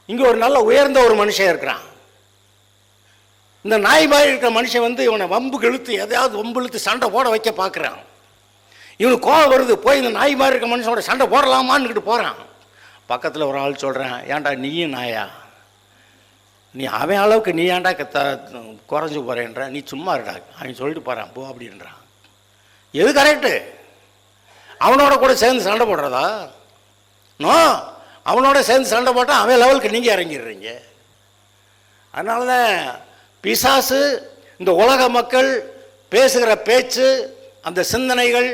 இங்கே ஒரு நல்ல உயர்ந்த ஒரு மனுஷன் இருக்கிறான். இந்த நாய் மாதிரி இருக்கிற மனுஷன் வந்து இவனை வம்புக்கு இழுத்து எதையாவது வம்பு இழுத்து சண்டை போட வைக்க பார்க்குறான். இவனுக்கு கோவம் வருது, போய் இந்த நாய் மாதிரி இருக்க மனுஷனோட சண்டை போடலாமான்னுக்கிட்டு போகிறான். பக்கத்தில் ஒரு ஆள் சொல்கிறேன், ஏன்டா நீயும் நாயா, நீ அவன் அளவுக்கு நீ ஏன்டா குறைஞ்சி போகிறேன்ற, நீ சும்மா இருடா, அவன் சொல்லிட்டு போகிறான் போ அப்படின்றான். எது கரெக்டு? அவனோட கூட சேர்ந்து சண்டை போடுறதா? நோ, அவனோட சேர்ந்து சண்டை போட்டால் அவன் லெவலுக்கு நீங்கள் இறங்கிடுறீங்க. அதனால தான் பிசாசு இந்த உலக மக்கள் பேசுகிற பேச்சு, அந்த சிந்தனைகள்,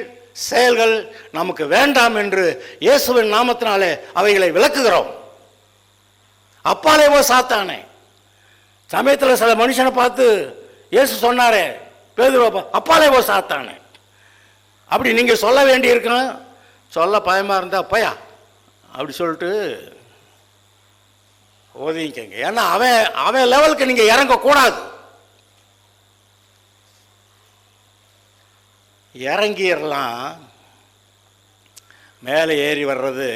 செயல்கள் நமக்கு வேண்டாம் என்று இயேசுவின் நாமத்தினாலே அவைகளை விளக்குகிறோம். அப்பாலே போ சாத்தானே. சமயத்தில் சில மனுஷனை பார்த்து இயேசு சொன்னாரே, பேதுரு அப்பாலே போ சாத்தானே, அப்படி நீங்கள் சொல்ல வேண்டி இருக்கணும். சொல்ல பயமாக இருந்தால் பயா அப்படி சொல்லிட்டு ஒதுங்கிக்கங்க. ஏன்னா அவன் லெவலுக்கு நீங்கள் இறங்கக்கூடாது. இறங்கிடலாம், மேலே ஏறி வர்றது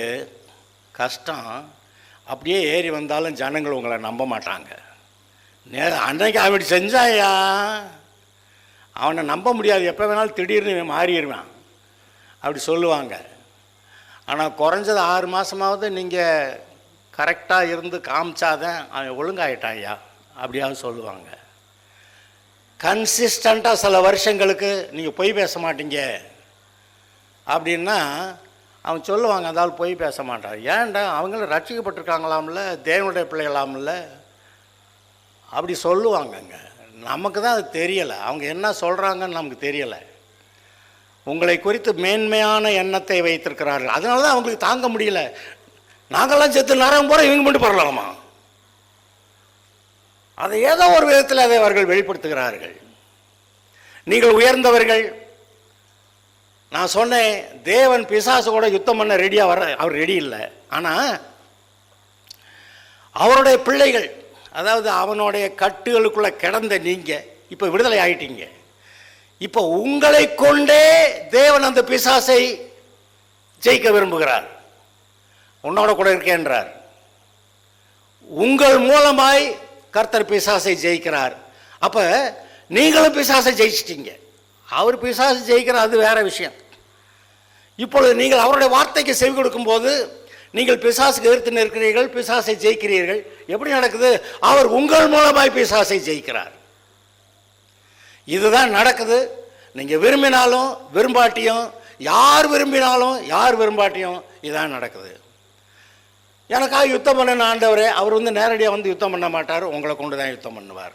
கஷ்டம். அப்படியே ஏறி வந்தாலும் ஜனங்கள் உங்களை நம்ப மாட்டாங்க. அன்னைக்கு அப்படி செஞ்சாயா, அவனை நம்ப முடியாது, எப்போ வேணாலும் திடீர்னு மாறிடுவான் அப்படி சொல்லுவாங்க. ஆனால் குறைஞ்சது 6 மாதமாவது நீங்கள் கரெக்டாக இருந்து காமிச்சாதான் அவன் ஒழுங்காயிட்டாயா அப்படியாவது சொல்லுவாங்க. கன்சிஸ்டண்ட்டாக சில வருஷங்களுக்கு நீங்கள் பொய் பேச மாட்டீங்க அப்படின்னா அவன் சொல்லுவாங்க, அதாவது பொய் பேச மாட்டான். ஏன்டா அவங்களும் ரட்சிக்கப்பட்டிருக்காங்களாம்ல, தேவனுடைய பிள்ளைகளாம்ல அப்படி சொல்லுவாங்கங்க. நமக்கு தான் அது தெரியலை, அவங்க என்ன சொல்கிறாங்கன்னு நமக்கு தெரியலை. உங்களை குறித்து மேன்மையான எண்ணத்தை வைத்திருக்கிறார்கள், அதனால தான் அவங்களுக்கு தாங்க முடியல. நாங்கள்லாம் செத்து நேரம் போகிற இவங்க மட்டும் பரலாமா? அதை ஏதோ ஒரு விதத்தில் அதை அவர்கள் வெளிப்படுத்துகிறார்கள். நீங்கள் உயர்ந்தவர்கள். நான் சொன்னேன், தேவன் பிசாசு கூட யுத்தம் பண்ண ரெடியாக வர அவர் ரெடி இல்லை. ஆனால் அவருடைய பிள்ளைகள், அதாவது அவனுடைய கட்டுகளுக்குள்ளே கிடந்த நீங்கள் இப்போ விடுதலை ஆயிட்டீங்க. இப்போ உங்களை கொண்டே தேவன் அந்த பிசாசை ஜெயிக்க விரும்புகிறார். உன்னோட கூட இருக்கேன்றார். உங்கள் மூலமாய் கர்த்தர் பிசாசை ஜெயிக்கிறார். அப்போ நீங்களும் பிசாசை ஜெயிச்சிட்டீங்க. அவர் பிசாசு ஜெயிக்கிறார், அது வேற விஷயம். இப்பொழுது நீங்கள் அவருடைய வார்த்தைக்கு செவி கொடுக்கும்போது நீங்கள் பிசாசுக்கு எதிர்த்து நிற்கிறீர்கள், பிசாசை ஜெயிக்கிறீர்கள். எப்படி நடக்குது? அவர் உங்கள் மூலமாய் பிசாசை ஜெயிக்கிறார். இதுதான் நடக்குது. நீங்கள் விரும்பினாலும் விரும்பாட்டியும், யார் விரும்பினாலும் யார் விரும்பாட்டியும் இதான் நடக்குது. எனக்காக யுத்தம் பண்ண ஆண்டவரே, அவர் வந்து நேரடியாக வந்து யுத்தம் பண்ண மாட்டார், உங்களை கொண்டு தான் யுத்தம் பண்ணுவார்.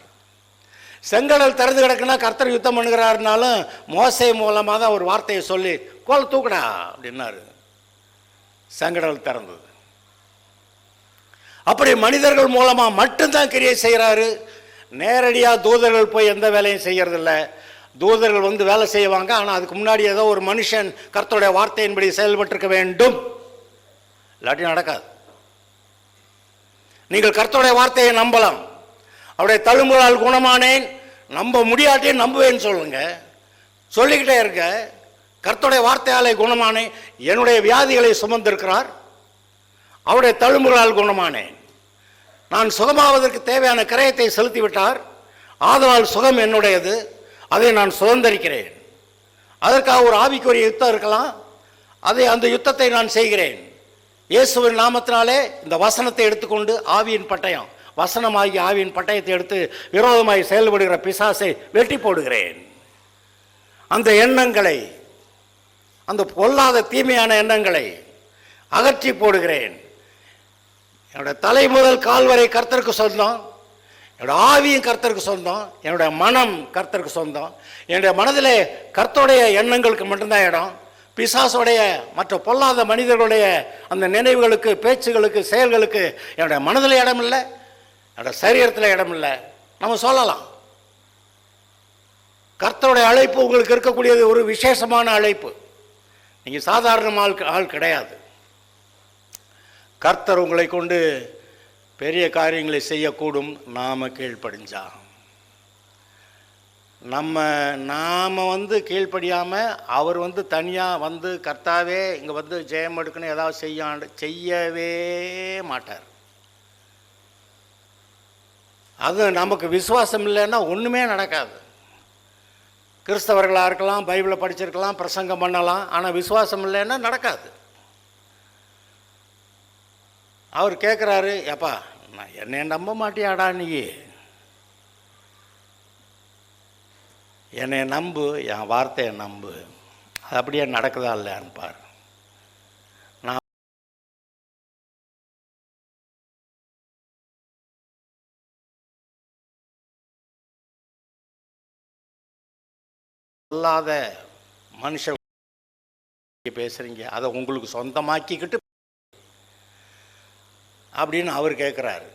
செங்கடல் திறந்து கிடக்குன்னா கர்த்தர் யுத்தம் பண்ணுகிறாருனாலும் மோசே மூலமாக தான் ஒரு வார்த்தையை சொல்லி கோல் தூக்கடா அப்படின்னாரு, செங்கடல் திறந்தது. அப்படி மனிதர்கள் மூலமாக மட்டும்தான் கிரியை செய்கிறாரு. நேரடியாக தூதர்கள் போய் எந்த வேலையும் செய்யறதில்ல. தூதர்கள் வந்து வேலை செய்வாங்க, ஆனால் அதுக்கு முன்னாடி ஏதோ ஒரு மனுஷன் கர்த்தருடைய வார்த்தையின்படி செயல்பட்டிருக்க வேண்டும், இல்லாட்டி நடக்காது. நீங்கள் கர்த்தருடைய வார்த்தையை நம்பலாம். அவருடைய தழும்புகளால் குணமானேன், நம்ப முடியாட்டே நம்புவேன்னு சொல்லுங்க, சொல்லிக்கிட்டே இருக்க. கர்த்தருடைய வார்த்தையாலே குணமானேன், என்னுடைய வியாதிகளை சுமந்திருக்கிறார், அவருடைய தழும்புகளால் குணமானேன், நான் சுகமாவதற்கு தேவையான கிரயத்தை செலுத்திவிட்டார், ஆதலால் சுகம் என்னுடையது, அதை நான் சுதந்திரிக்கிறேன். அதற்காக ஒரு ஆவிக்குரிய யுத்தம் இருக்கலாம், அந்த யுத்தத்தை நான் செய்கிறேன். இயேசுவின் நாமத்தினாலே இந்த வசனத்தை எடுத்துக்கொண்டு ஆவியின் பட்டயம், வசனமாகிய ஆவியின் பட்டயத்தை எடுத்து விரோதமாய் செயல்படுகிற பிசாசை வெட்டி போடுகிறேன். அந்த எண்ணங்களை, அந்த பொல்லாத தீமையான எண்ணங்களை அகற்றி போடுகிறேன். என்னுடைய தலை முதல் கால் வரை கர்த்தருக்கு சொந்தம், என்னுடைய ஆவியும் கர்த்தருக்கு சொந்தம், என்னுடைய மனம் கர்த்தருக்கு சொந்தம். என்னுடைய மனதிலே கர்த்தருடைய எண்ணங்களுக்கு மட்டும்தான் இடம். பிசாசுடைய மற்ற பொல்லாத மனிதர்களுடைய அந்த நினைவுகளுக்கு, பேச்சுகளுக்கு, செயல்களுக்கு என்னுடைய மனதில் இடம் இல்லை, என்னோட சரீரத்தில் இடம் இல்லை. நம்ம சொல்லலாம், கர்த்தருடைய அழைப்பு உங்களுக்கு இருக்கக்கூடியது ஒரு விசேஷமான அழைப்பு. நீங்கள் சாதாரண ஆள் கிடையாது. கர்த்தர் உங்களை கொண்டு பெரிய காரியங்களை செய்யக்கூடும் நாம் கீழ்ப்படிஞ்சா. நாம் கீழ்ப்படியாமல் அவர் தனியாக கர்த்தாவே இங்கே ஜெயம் எடுக்கணும் ஏதாவது செய்யவே மாட்டார். அது நமக்கு விசுவாசம் இல்லைன்னா ஒன்றுமே நடக்காது. கிறிஸ்தவர்களாக இருக்கலாம், பைபிளை படிச்சிருக்கலாம், பிரசங்கம் பண்ணலாம், ஆனால் விசுவாசம் இல்லைன்னா நடக்காது. அவர் கேட்குறாரு, ஏப்பா நான் என்னை நம்ப மாட்டியாடா, நீ என்னை நம்பு, என் வார்த்தையை நம்பு, அது அப்படியே நடக்குதா இல்லையான்னு பாரு. நான் சொல்லாத மனுஷன் பேசுகிறீங்க, அதை உங்களுக்கு சொந்தமாக்கிக்கிட்டு அப்படின்னு அவர் கேட்குறாரு.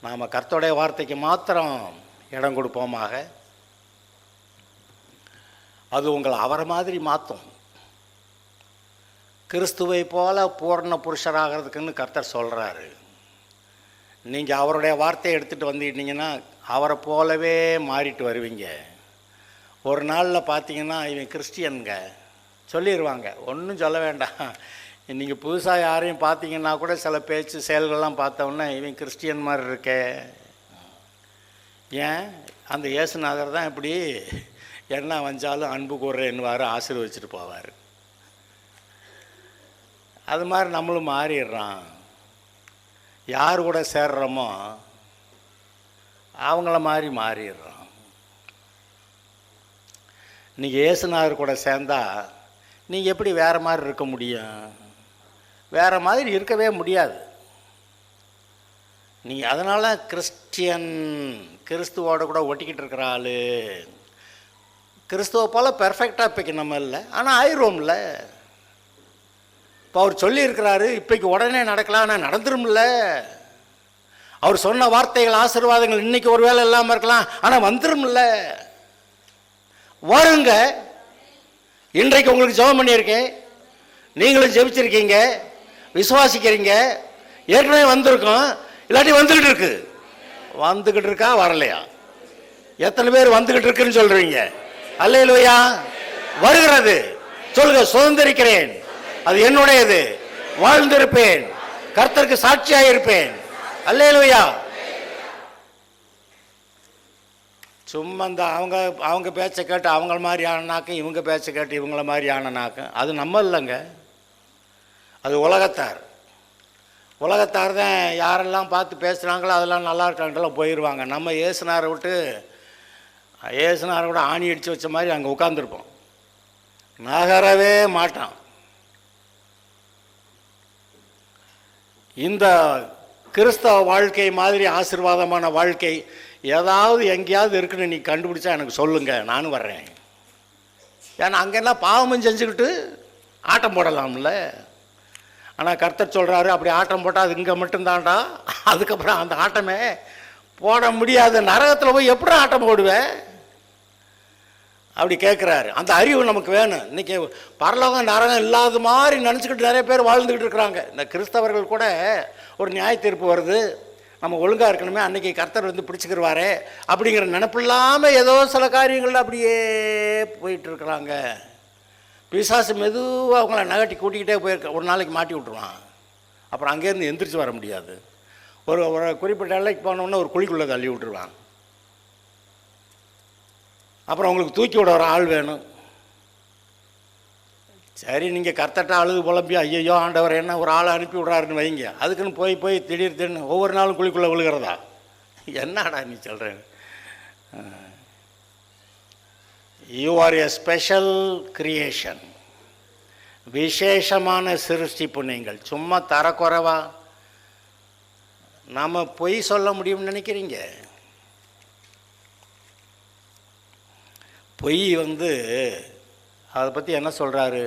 நாம் கர்த்தருடைய வார்த்தைக்கு மாத்திரம் இடம் கொடுப்போமாக. அது உங்களை அவரை மாதிரி மாற்றும். கிறிஸ்துவை போல பூர்ண புருஷராகிறதுக்குன்னு கர்த்தர் சொல்கிறாரு. நீங்கள் அவருடைய வார்த்தையை எடுத்துகிட்டு வந்துக்கிட்டீங்கன்னா அவரை போலவே மாறிட்டு வருவீங்க. ஒரு நாளில் பார்த்தீங்கன்னா இவன் கிறிஸ்டியனுங்க சொல்லிடுவாங்க, ஒன்றும் சொல்ல வேண்டாம். நீங்கள் புதுசாக யாரையும் பார்த்தீங்கன்னா கூட சில பேச்சு செயல்கள்லாம் பார்த்தோன்னே இவன் கிறிஸ்டியன் மாதிரி இருக்கே. ஏன் அந்த இயேசுநாதர் தான் இப்படி என்ன வந்தாலும் அன்பு கூறுறேன்னுவார், ஆசீர்வதிச்சுட்டு போவார். அது மாதிரி நம்மளும் மாறிடுறான். யார் கூட சேர்றோமோ அவங்கள மாதிரி மாறிடுறோம். நீங்கள் இயேசுநாதர் கூட சேர்ந்தா நீங்கள் எப்படி வேறு மாதிரி இருக்க முடியும்? வேறு மாதிரி இருக்கவே முடியாது. நீங்கள் அதனால் கிறிஸ்டியன், கிறிஸ்துவோட கூட ஒட்டிக்கிட்டு இருக்கிற ஆள், கிறிஸ்துவை போல் பெர்ஃபெக்டாக இப்போக்கு நம்ம இல்லை, ஆனால் ஆயிடுவோம்ல. இப்போ அவர் சொல்லியிருக்கிறாரு, இப்போக்கு உடனே நடக்கலாம், ஆனால் நடந்துரும்ல. அவர் சொன்ன வார்த்தைகள் ஆசீர்வாதங்கள் இன்றைக்கி ஒரு வேளை இல்லாமல் இருக்கலாம், ஆனால் வந்துரும்ல. வருங்க. இன்றைக்கு உங்களுக்கு ஜெபம் பண்ணியிருக்கேன், நீங்களும் ஜெபிச்சிருக்கீங்க, விசுவாசிக்கிறீங்க, ஏற்கனவே வந்திருக்கோம், இல்லாட்டி வந்துக்கிட்டு இருக்கா, வரலையா? எத்தனை பேர் வந்துக்கிட்டு இருக்குன்னு சொல்கிறீங்க? அல்லேலூயா. வருகிறது சொல்லுங்க, சுதந்திரிக்கிறேன், அது என்னுடையது, வாழ்ந்திருப்பேன், கர்த்தருக்கு சாட்சியாக இருப்பேன். அல்லேலூயா. சும்மா இந்த அவங்க பேச்சை கேட்டு அவங்கள மாதிரி ஆனனாக்கும், இவங்க பேச்சை கேட்டு இவங்கள மாதிரி ஆனனாக்கும், அது நம்ம இல்லைங்க, அது உலகத்தார். உலகத்தார் தான் யாரெல்லாம் பார்த்து பேசுகிறாங்களோ அதெல்லாம் நல்லா இருக்காங்கலாம் போயிடுவாங்க. நம்ம இயேசுநாரை கூட ஆணி அடித்து வச்ச மாதிரி அங்கே உட்காந்துருப்போம், நகரவே மாட்டான். இந்த கிறிஸ்தவ வாழ்க்கை மாதிரி ஆசீர்வாதமான வாழ்க்கை ஏதாவது எங்கேயாவது இருக்குன்னு நீ கண்டுபிடிச்சா எனக்கு சொல்லுங்கள், நானும் வர்றேன். ஏன்னா அங்கெல்லாம் பாவமும் செஞ்சுக்கிட்டு ஆட்டம் போடலாம்ல. ஆனால் கர்த்தர் சொல்கிறாரு, அப்படி ஆட்டம் போட்டால் அது இங்கே மட்டும்தான்டா, அதுக்கப்புறம் அந்த ஆட்டமே போட முடியாது, நரகத்தில் போய் எப்படி ஆட்டம் போடுவேன் அப்படி கேட்குறாரு. அந்த அறிவு நமக்கு வேணும். இன்றைக்கி பரலோகம் நரகம் இல்லாத மாதிரி நினச்சிக்கிட்டு நிறைய பேர் வாழ்ந்துக்கிட்டு இருக்கிறாங்க. இந்த கிறிஸ்தவர்கள் கூட ஒரு நியாய தீர்ப்பு வருது, நம்ம ஒழுங்காக இருக்கணுமே, அன்றைக்கி கர்த்தர் பிடிச்சிக்கிடுவாரே அப்படிங்கிற நினப்பு இல்லாமல் ஏதோ சில காரியங்களில் அப்படியே போயிட்டுருக்குறாங்க. பிசாசு மெதுவாக அவங்கள நகட்டி கூட்டிக்கிட்டே போயிருக்க, ஒரு நாளைக்கு மாட்டி விட்ருவான். அப்புறம் அங்கேருந்து எந்திரிச்சு வர முடியாது. ஒரு குறிப்பிட்ட எல்லைக்கு போனோன்னா ஒரு குழிக்குள்ளே தள்ளி விட்டுருவான். அப்புறம் அவங்களுக்கு தூக்கி விட ஒரு ஆள் வேணும். சரி, நீங்கள் கர்த்தட்ட அழுது புலம்பி ஐயோ ஆண்டவர் என்ன ஒரு ஆளை அனுப்பி விட்றாருன்னு வைங்க, அதுக்குன்னு போய் திடீர்னு ஒவ்வொரு நாளும் குழிக்குள்ளே விழுகிறதா? என்னடா நீ சொல்கிறேன்? You are a special creation. விசேஷமான சிருஷ்டிப்பு நீங்கள். சும்மா தரக்குறைவா நாம் பொய் சொல்ல முடியும்னு நினைக்கிறீங்க? பொய் அதை பற்றி என்ன சொல்கிறாரு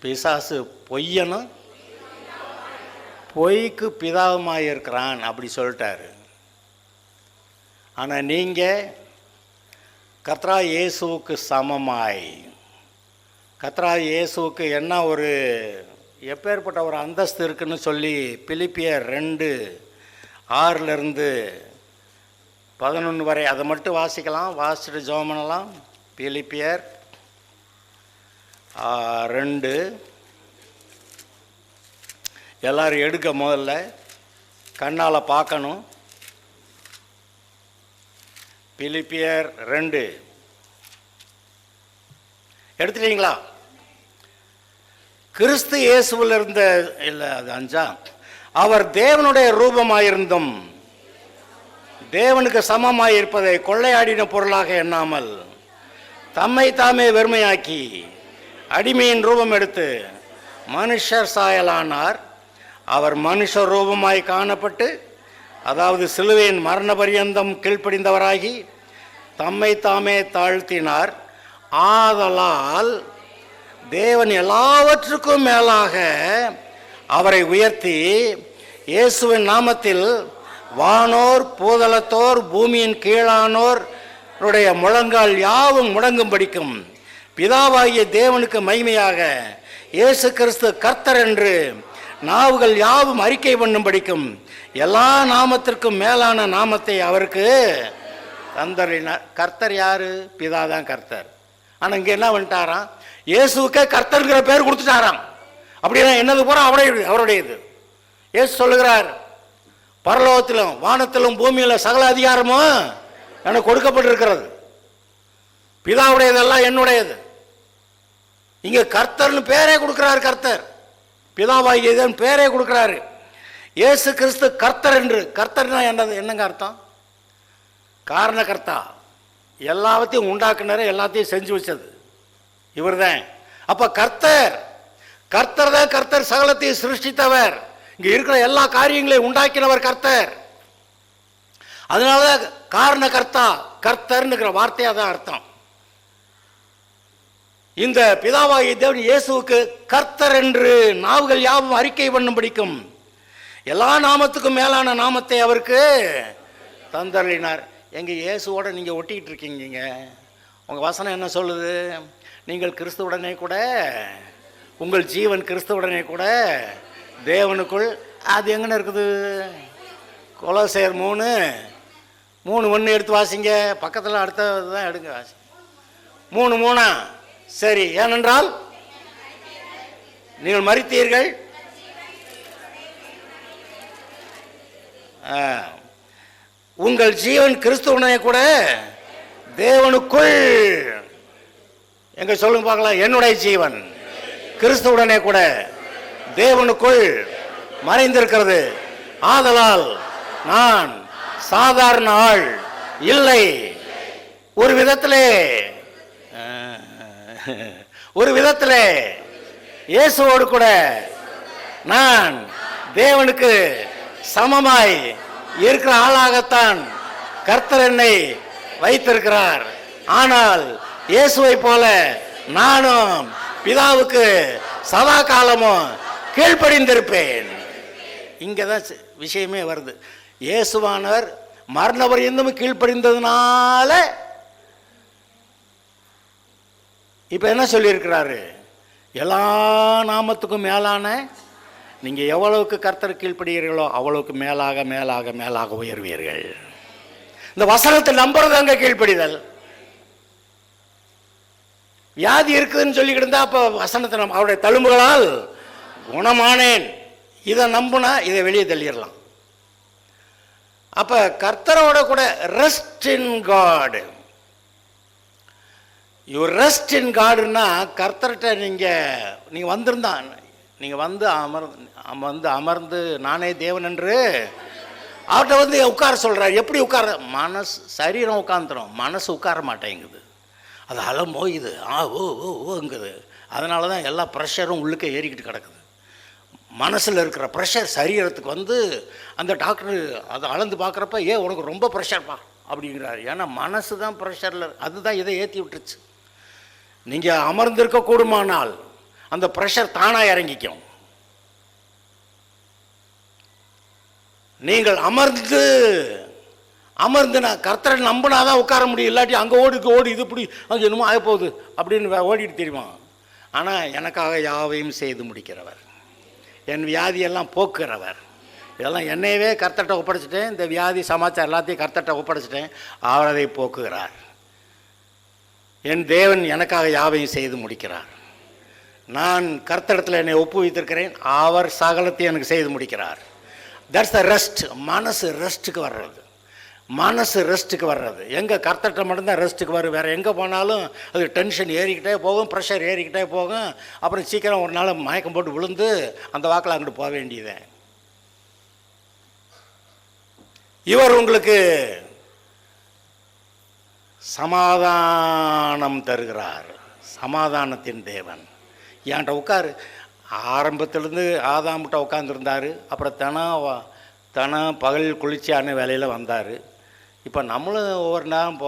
பிசாசு? பொய்யனும் பொய்க்கு பிதாவுமாய் இருக்கிறான் அப்படி சொல்லிட்டாரு. ஆனால் நீங்கள் கர்த்தராகிய இயேசுவுக்கு சமமாய், கர்த்தராகிய இயேசுவுக்கு என்ன ஒரு எப்பேற்பட்ட ஒரு அந்தஸ்து இருக்குன்னு சொல்லி பிலிப்பியர் 6லிருந்து 11 வரை அதை மட்டும் வாசிக்கலாம். வாசிச்சுட்டு ஜெபம் பண்ணலாம். பிலிப்பியர் 2 எல்லாரும் எடுக்க முதல்ல கண்ணால் பார்க்கணும். பிலிப்பியர் 2 எடுத்துட்டீங்களா? கிறிஸ்து இயேசுவில் இருந்த இல்லை, அது 5. அவர் தேவனுடைய ரூபமாயிருந்தும் தேவனுக்கு சமமாயிருப்பதை கொள்ளையாடின பொருளாக எண்ணாமல் தம்மை தாமே வெறுமையாக்கி அடிமையின் ரூபம் எடுத்து மனுஷர் சாயலானார். அவர் மனுஷ ரூபமாய் காணப்பட்டு, அதாவது சிலுவையின் மரண பரியந்தம் கீழ்ப்படிந்தவராகி தம்மை தாமே தாழ்த்தினார். ஆதலால் தேவன் எல்லாவற்றுக்கும் மேலாக அவரை உயர்த்தி இயேசுவின் நாமத்தில் வானோர் பூதலத்தோர் பூமியின் கீழானோர் முழங்கால் யாவும் முடங்கும் படிக்கும் பிதாவாகிய தேவனுக்கு மகிமையாக இயேசு கிறிஸ்து கர்த்தர் என்று நாவுகள் யாவும் அறிக்கை பண்ணும் படிக்கும் எல்லா நாமத்திற்கும் மேலான நாமத்தை அவருக்கு தந்தறினார். கர்த்தர் யாரு? பிதாதான் கர்த்தர். ஆனால் இங்கே என்ன பண்ணிட்டாராம்? இயேசுக்கே கர்த்தர்ங்கிற பேர் கொடுத்துட்டாராம். அப்படின்னா என்னது பூரா அவருடையது. இயேசு சொல்லுகிறார், பரலோகத்திலும் வானத்திலும் பூமியில் சகல அதிகாரமும் எனக்கு கொடுக்கப்பட்டிருக்கிறது. பிதாவுடையதெல்லாம் என்னுடையது. இங்கே கர்த்தர்னு பேரே கொடுக்கிறார். கர்த்தர் பிதாவாகிய பேரே கொடுக்கிறாரு. இயேசு கிறிஸ்து கர்த்தர் என்று. கர்த்தர்னா என்னங்க அர்த்தம்? காரணகர்த்தா. எல்லாத்தையும் உண்டாக்குனாரு, எல்லாத்தையும் செஞ்சு வச்சது இவர் தான். அப்போ கர்த்தர் தான் கர்த்தர். சகலத்தையும் சிருஷ்டித்தவர். இங்கே இருக்கிற எல்லா காரியங்களையும் உண்டாக்கினவர் கர்த்தர். அதனால காரணகர்த்தா, கர்த்தர்னுங்கிற வார்த்தையாக தான் அர்த்தம். இந்த பிதாவாகிய தேவன் இயேசுவுக்கு கர்த்தர் என்று நாவுகள் யாவும் அறிக்கை பண்ணும் படிக்கும் எல்லா நாமத்துக்கும் மேலான நாமத்தை அவருக்கு தந்தருளினார். எங்க இயேசுவோட நீங்க ஒட்டிக்கிட்டு இருக்கீங்க. உங்க வசனம் என்ன சொல்லுது? நீங்கள் கிறிஸ்துவுடனே கூட, உங்கள் ஜீவன் கிறிஸ்துவுடனே கூட தேவனுக்குள். அது எங்கன்னு இருக்குது? கொலோசையர் 3:1 எடுத்து வாசிங்க. பக்கத்தில் அடுத்தது தான் எடுங்க, வாசி. 3:3. சரி. ஏனென்றால் நீங்கள் மரித்தீர்கள், உங்கள் ஜீவன் கிறிஸ்துவனே கூட தேவனுக்குள். எங்க சொல்லுங்க பார்க்கலாம். என்னுடைய ஜீவன் கிறிஸ்துவுடனே கூட தேவனுக்குள் மறைந்திருக்கிறது. ஆதலால் நான் சாதாரண ஆள் இல்லை. ஒரு விதத்திலே இயேசுவோடு கூட நான் தேவனுக்கு சமமாய் இருக்கிற ஆளாகத்தான் கர்த்தர் என்னை வைத்திருக்கிறார். ஆனால் இயேசுவை போல நானும் பிதாவுக்கு சதா காலமும் கீழ்ப்படிந்திருப்பேன். இங்கதான் விஷயமே வருது. இயேசுவானவர் மரண பரியந்தம் கீழ்ப்படிந்ததுனால இப்ப என்ன சொல்லியிருக்கிறாரு? எல்லா நாமத்துக்கும் மேலான, நீங்க எவ்வளவுக்கு கர்த்தர் கீழ்ப்படுகிறீர்களோ அவ்வளவுக்கு மேலாக மேலாக மேலாக உயர்வீர்கள். இந்த வசனத்தை நம்புறது அங்க கீழ்ப்படிதல். வியாதி இருக்குதுன்னு சொல்லிக்கிட்டு இருந்தா அப்ப வசனத்தை அவருடைய தழும்புகளால் குணமானேன், இதை நம்புனா இதை வெளியே தள்ளிடலாம். அப்ப கர்த்தரோட கூட rest in God. You rest in காடுன்னா கர்த்தர்கிட்ட நீங்க வந்திருந்தா, நீங்க வந்து அமர்ந்து நானே தேவன் என்று அவர்கிட்ட உட்கார சொல்றாரு. எப்படி உட்கார? மனசு, சரீரம் உட்காந்துரும், மனசு உட்கார மாட்டேங்குது. அது அலமோயுது, ஓங்குது. அதனால தான் எல்லா ப்ரெஷரும் உள்ளுக்க ஏறிக்கிட்டு கிடக்குது. மனசில் இருக்கிற ப்ரெஷர் சரீரத்துக்கு அந்த டாக்டர் அதை அளந்து பார்க்குறப்ப உனக்கு ரொம்ப ப்ரெஷர்ப்பா அப்படிங்கிறாரு. ஏன்னா மனசு தான் ப்ரெஷரில், அதுதான் இதை ஏற்றி விட்டுருச்சு. நீங்கள் அமர்ந்திருக்க கூடுமானால் அந்த ப்ரெஷர் தானாக இறங்கிக்கும். நீங்கள் அமர்ந்து நான் கர்த்தரை நம்பினாதான் உட்கார முடியும். இல்லாட்டி அங்கே ஓடி இது இப்படி அங்கே என்னமோ ஆகப்போகுது அப்படின்னு ஓடிட்டு தெரியுமா. ஆனால் எனக்காக யாவையும் செய்து முடிக்கிறவர், என் வியாதியெல்லாம் போக்குறவர், இதெல்லாம் என்னையவே கர்த்தர்ட்ட ஒப்படைச்சிட்டேன், இந்த வியாதி சமாச்சாரம் எல்லாத்தையும் கர்த்தர்ட்ட ஒப்படைச்சிட்டேன். அவர் அதை போக்குகிறார். என் தேவன் எனக்காக யாவையும் செய்து முடிக்கிறார். நான் கர்த்தரிடத்தில் என்னை ஒப்புவித்திருக்கிறேன், அவர் சகலத்தையும் எனக்கு செய்து முடிக்கிறார். That's the rest. மனசு ரெஸ்ட்டுக்கு வர்றது, மனசு ரெஸ்ட்டுக்கு வர்றது. எங்கே கர்த்தர்ட்ட மட்டும்தான் ரெஸ்ட்டுக்கு வரும். வேறு எங்கே போனாலும் அது டென்ஷன் ஏறிக்கிட்டே போகும், ப்ரெஷர் ஏறிக்கிட்டே போகும். அப்புறம் சீக்கிரம் ஒரு நாள் மயக்கம் போட்டு விழுந்து அந்த வாக்கில் அங்கிட்டு போக வேண்டியதேன். இவர் உங்களுக்கு சமாதானம் தருகிறார். சமாதானத்தின் தேவன். என்கிட்ட உட்காரு. ஆரம்பத்திலேருந்து ஆதாம்கிட்ட உட்காந்துருந்தார். அப்புறம் தினம் பகல் குளிர்ச்சியான வேலையில் வந்தார். இப்போ நம்மளும் ஒவ்வொரு நேரம்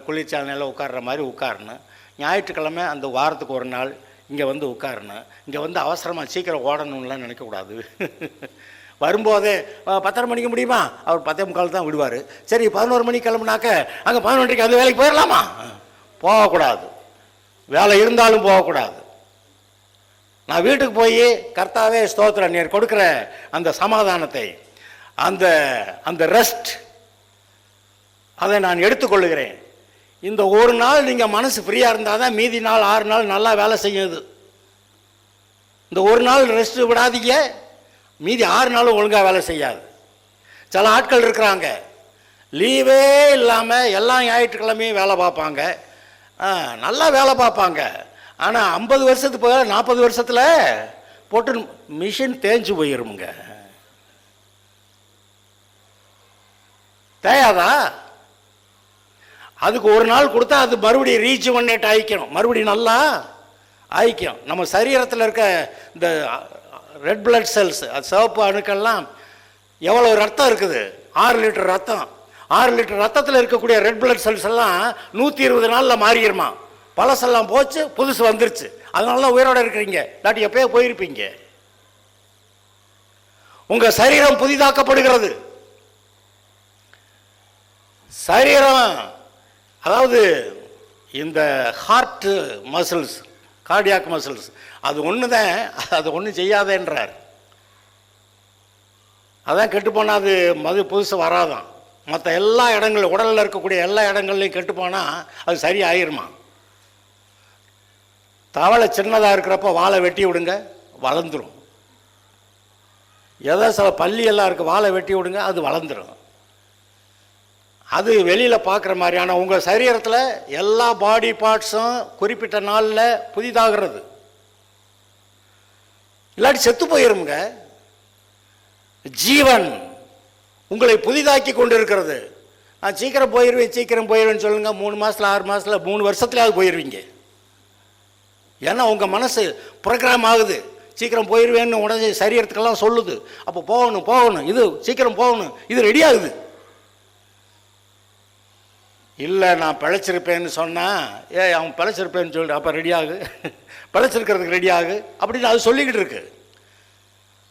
குளிர்ச்சியான வேலையில் உட்கார்ற மாதிரி உட்காரணும். ஞாயிற்றுக்கிழமை அந்த வாரத்துக்கு ஒரு நாள் இங்கே வந்து உட்காரணும். இங்கே வந்து அவசரமாக சீக்கிரம் ஓடணும்லாம் நினைக்கக்கூடாது. வரும்போதே 10:30 மணிக்கு முடியுமா, அவர் 10:45 தான் விடுவார். சரி 11 மணிக்கு கிளம்புனாக்க அங்கே 11:30 அந்த வேலைக்கு போயிடலாமா? போகக்கூடாது. வேலை இருந்தாலும் போகக்கூடாது. நான் வீட்டுக்கு போய் கர்த்தாவே ஸ்தோத்திரம், நீர் கொடுக்குற அந்த சமாதானத்தை, அந்த அந்த ரெஸ்ட், அதை நான் எடுத்துக்கொள்ளுகிறேன். இந்த ஒரு நாள் நீங்கள் மனசு ஃப்ரீயாக இருந்தால் தான் மீதி நாள் 6 நாள் நல்லா வேலை செய்யுது. இந்த ஒரு நாள் ரெஸ்ட்டு விடாதீங்க, மீதி 6 நாளும் ஒழுங்காக வேலை செய்யாது. சில ஆட்கள் இருக்கிறாங்க, லீவே இல்லாமல் எல்லா ஞாயிற்றுக்கிழமையும் வேலை பார்ப்பாங்க, நல்லா வேலை பார்ப்பாங்க. ஆனால் 50 வருஷத்துக்கு போக 40 வருஷத்தில் போட்டு மிஷின் தேஞ்சு போயிருமுங்க. தேயாதா? அதுக்கு ஒரு நாள் கொடுத்தா அது மறுபடியும் ரீஜுவனேட் ஆகிக்கணும், மறுபடியும் நல்லா ஆகிக்கும். நம்ம சரீரத்தில் இருக்க இந்த ரெட் பிளட் செல்ஸ், அது சிவப்பு அணுக்கள்லாம் எவ்வளோ ரத்தம் இருக்குது? 6 லிட்டர் ரத்தம். 6 லிட்டர் ரத்தத்தில் இருக்கக்கூடிய ரெட் பிளட் செல்ஸ் எல்லாம் 120 நாளில் மாறிடுமா. பழசெல்லாம் போச்சு, புதுசு வந்துருச்சு. அதனால தான் உயிரோடு இருக்கிறீங்க. இல்லாட்டி எப்பயோ போயிருப்பீங்க. உங்கள் சரீரம் புதிதாக்கப்படுகிறது. சரீரம், அதாவது இந்த ஹார்ட் மசில்ஸ், கார்டியாக் மசில்ஸ், அது ஒன்று தான், அது ஒன்றும் செய்யாதேன்றார். அதான் கெட்டு போனால் அது புதுசு வராதான். மற்ற எல்லா இடங்களும், உடலில் இருக்கக்கூடிய எல்லா இடங்கள்லையும் கெட்டு போனால் அது சரி ஆயிருமா. தவளை சின்னதாக இருக்கிறப்ப வாழை வெட்டி விடுங்க, வளர்ந்துடும். ஏதோ சில பள்ளி எல்லாம் இருக்குது, வாழை வெட்டி விடுங்க, அது வளர்ந்துடும். அது வெளியில் பார்க்குற மாதிரியான உங்கள் சரீரத்தில் எல்லா பாடி பார்ட்ஸும் குறிப்பிட்ட நாளில் புதிதாகிறது. இல்லாட்டி செத்து போயிருங்க. ஜீவன் உங்களை புதிதாக்கி கொண்டு இருக்கிறது. நான் சீக்கிரம் போயிடுவேன்னு சொல்லுங்கள், 3 மாதத்தில் 6 மாதத்தில் 3 வருஷத்துலையாவது போயிடுவீங்க. ஏன்னா உங்கள் மனசு ப்ரோக்ராம் ஆகுது. சீக்கிரம் போயிடுவேன்னு உடனே சரீரத்துக்கெல்லாம் சொல்லுது. அப்போ போகணும், இது சீக்கிரம் போகணும், இது ரெடி ஆகுது. இல்லை நான் பிழைச்சிருப்பேன்னு சொன்னால், அவன் பிழைச்சிருப்பேன்னு சொல்லிட்டு அப்போ ரெடி ஆகு, பிழைச்சிருக்கிறதுக்கு ரெடி ஆகு அப்படின்னு அது சொல்லிக்கிட்டு இருக்கு.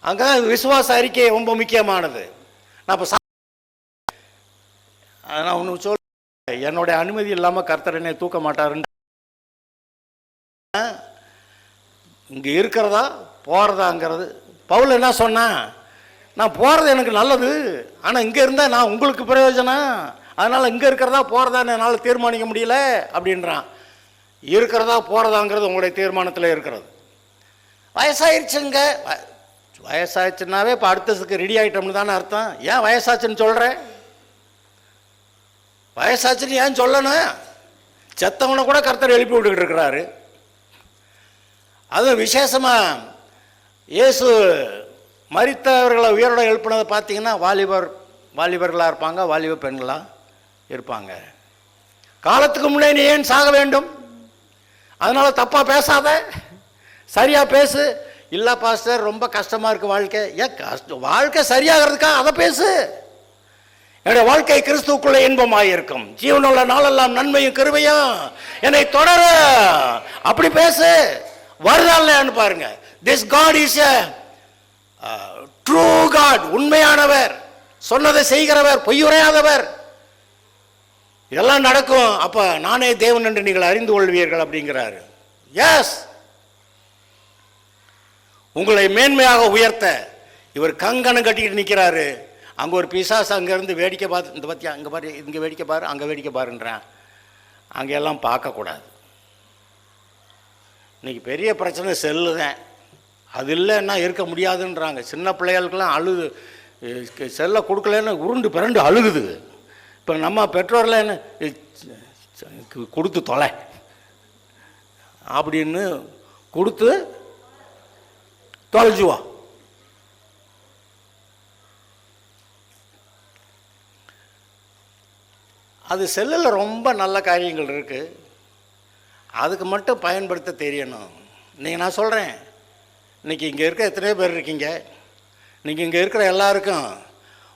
அங்கே தான் விசுவாச அறிக்கை ரொம்ப முக்கியமானது. நான் இப்போ நான் ஒன்று சொல்ல, என்னுடைய அனுமதி இல்லாமல் கர்த்தர் என்னை தூக்க மாட்டாருன்னு. இங்கே இருக்கிறதா போகிறதாங்கிறது, பவுல் என்ன சொன்னா, நான் போகிறது எனக்கு நல்லது, ஆனால் இங்கே இருந்தால் நான் உங்களுக்கு பிரயோஜனம், அதனால் இங்கே இருக்கிறதா போகிறதா என்னால் தீர்மானிக்க முடியல அப்படின்றான். இருக்கிறதா போகிறதாங்கிறது உங்களுடைய தீர்மானத்தில் இருக்கிறது. வயசாயிருச்சுங்க, வயசாச்சுன்னாவே இப்போ அடுத்ததுக்கு ரெடி ஆகிட்டோம்னு தானே அர்த்தம். ஏன் வயசாச்சுன்னு சொல்கிறேன்? வயசாச்சுன்னு ஏன் சொல்லணும்? செத்தவனை கூட கர்த்தர் எழுப்பி விட்டுக்கிட்டு இருக்கிறாரு. அதுவும் விசேஷமாக இயேசு மரித்தவர்களை உயிரோட எழுப்பினதை பார்த்தீங்கன்னா வாலிபர்களாக இருப்பாங்க, வாலிப பெண்களாக இருப்பாங்க. காலத்துக்கு முன்னே நீ ஏன் சாக வேண்டும்? அதனால் தப்பாக பேசாத, சரியாக பேசு. இல்லை பாஸ்டர் ரொம்ப கஷ்டமாக இருக்குது வாழ்க்கை. ஏன் வாழ்க்கை சரியாகிறதுக்கா அதை பேசு. என்னுடைய வாழ்க்கை கிறிஸ்துவுக்குள்ளே இன்பமாக இருக்கும், ஜீவனுள்ள நாளெல்லாம் நன்மையும் கிருபையும் என்னை தொடர, அப்படி பேசு. வருதான்னு பாருங்க. This God is a true God, உண்மையானவர், சொன்னதை செய்கிறவர், பொய்யுரையாதவர். இதெல்லாம் நடக்கும். அப்ப நானே தேவன் என்று நீங்கள் அறிந்து கொள்வீர்கள் அப்படிங்கிறாரு. எஸ், உங்களை மேன்மையாக உயர்த்த இவர் கங்கணம் கட்டிக்கிட்டு நிற்கிறாரு. அங்கே ஒரு பிசாசு அங்கேருந்து வேடிக்கை பார்த்து, இந்த பற்றியா அங்கே பாரு, இங்கே வேடிக்கை பாரு, அங்கே வேடிக்கை பாருன்றான். அங்கெல்லாம் பார்க்கக்கூடாது. இன்றைக்கி பெரிய பிரச்சனை செல்லு தான். அது இல்லைன்னா இருக்க முடியாதுன்றாங்க. சின்ன பிள்ளைகளுக்கெல்லாம் அழுது, செல்லை கொடுக்கலன்னு உருண்டு பிறண்டு அழுகுது. இப்போ நம்ம பெற்றோரில் என்ன கொடுத்து தொலை அப்படின்னு கொடுத்து தொலைஞ்சுவா. அது செல்லில் ரொம்ப நல்ல காரியங்கள் இருக்குது. அதுக்கு மட்டும் பயன்படுத்த தெரியணும். நீங்கள் நான் சொல்கிறேன், இன்றைக்கி இங்கே இருக்க எத்தனையோ பேர் இருக்கீங்க. இன்றைக்கி இங்கே இருக்கிற எல்லாருக்கும்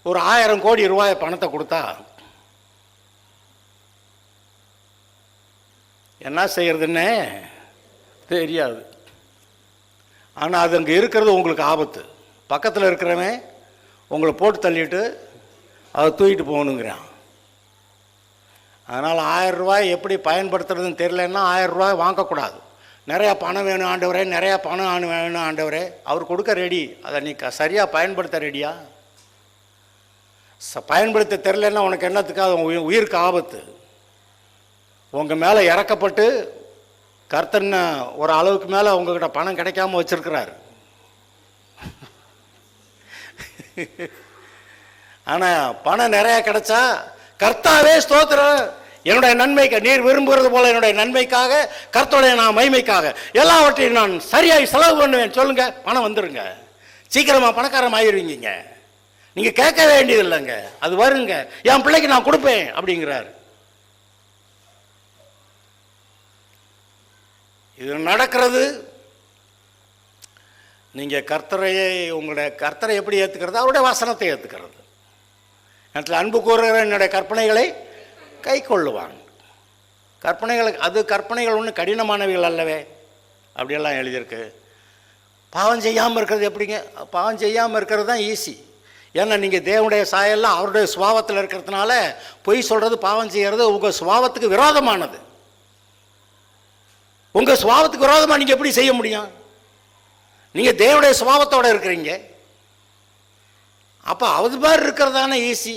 ஒரு 1000 கோடி ரூபாய் பணத்தை கொடுத்தா என்ன செய்கிறதுன்னே தெரியாது. ஆனால் அது அங்கே இருக்கிறது உங்களுக்கு ஆபத்து. பக்கத்தில் இருக்கிறவன் உங்களை போட்டு தள்ளிட்டு அதை தூக்கிட்டு போகணுங்கிறான். அதனால் 1000 ரூபாய் எப்படி பயன்படுத்துறதுன்னு தெரியலன்னா 1000 ரூபாய் வாங்கக்கூடாது. நிறையா பணம் வேணும் ஆண்டவரே, நிறையா பணம் வேணும் ஆண்டவரே, அவர் கொடுக்க ரெடி. அதை நீ சரியாக பயன்படுத்த ரெடியா? பயன்படுத்த தெரிலன்னா உனக்கு என்னத்துக்கு? அது உயிருக்கு ஆபத்து. உங்கள் மேலே இறக்கப்பட்டு கர்த்தன்னு ஒரு அளவுக்கு மேலே உங்ககிட்ட பணம் கிடைக்காம வச்சுருக்கிறார். ஆனால் பணம் நிறையா கிடைச்சா கர்த்தாவே ஸ்தோத்திரம், என்னுடைய நன்மைக்கு நீர் விரும்புகிறது போல என்னுடைய நன்மைக்காக, கர்த்தருடைய நான் மகிமைக்காக எல்லாவற்றையும் நான் சரியாகி செலவு பண்ணுவேன். சொல்லுங்க, பணம் வந்துருங்க. சீக்கிரமாக பணக்காரம் ஆகிடுவீங்க. நீங்கள் கேட்க வேண்டியது இல்லைங்க, அது வருங்க. என் பிள்ளைக்கு நான் கொடுப்பேன் அப்படிங்கிறார். இது நடக்கிறது. நீங்கள் கர்த்தரையே, உங்களுடைய கர்த்தரை எப்படி ஏற்றுக்கிறது? அவருடைய வசனத்தை ஏற்றுக்கிறது. நேரத்தில் அன்பு கூறுகிற என்னுடைய கற்பனைகளை கை கொள்ளுவாங்க. கற்பனைகளுக்கு அது கற்பனைகள் ஒன்றும் கடினமானவைகள் அல்லவே. அப்படியெல்லாம் எழுதியிருக்கு. பாவம் செய்யாமல் இருக்கிறது எப்படிங்க? பாவம் செய்யாமல் இருக்கிறது தான் ஈஸி. ஏன்னா நீங்கள் தேவனுடைய சாயெல்லாம் அவருடைய சுபாவத்தில் இருக்கிறதுனால பொய் சொல்கிறது, பாவம் செய்கிறது உங்கள் சுபாவத்துக்கு விரோதமானது. உங்கள் சுபாவத்துக்கு விரோதமாக நீங்கள் எப்படி செய்ய முடியும்? நீங்கள் தேவனுடைய சுபாவத்தோடு இருக்கிறீங்க. அப்போ அது மாதிரி இருக்கிறது தானே ஈஸி.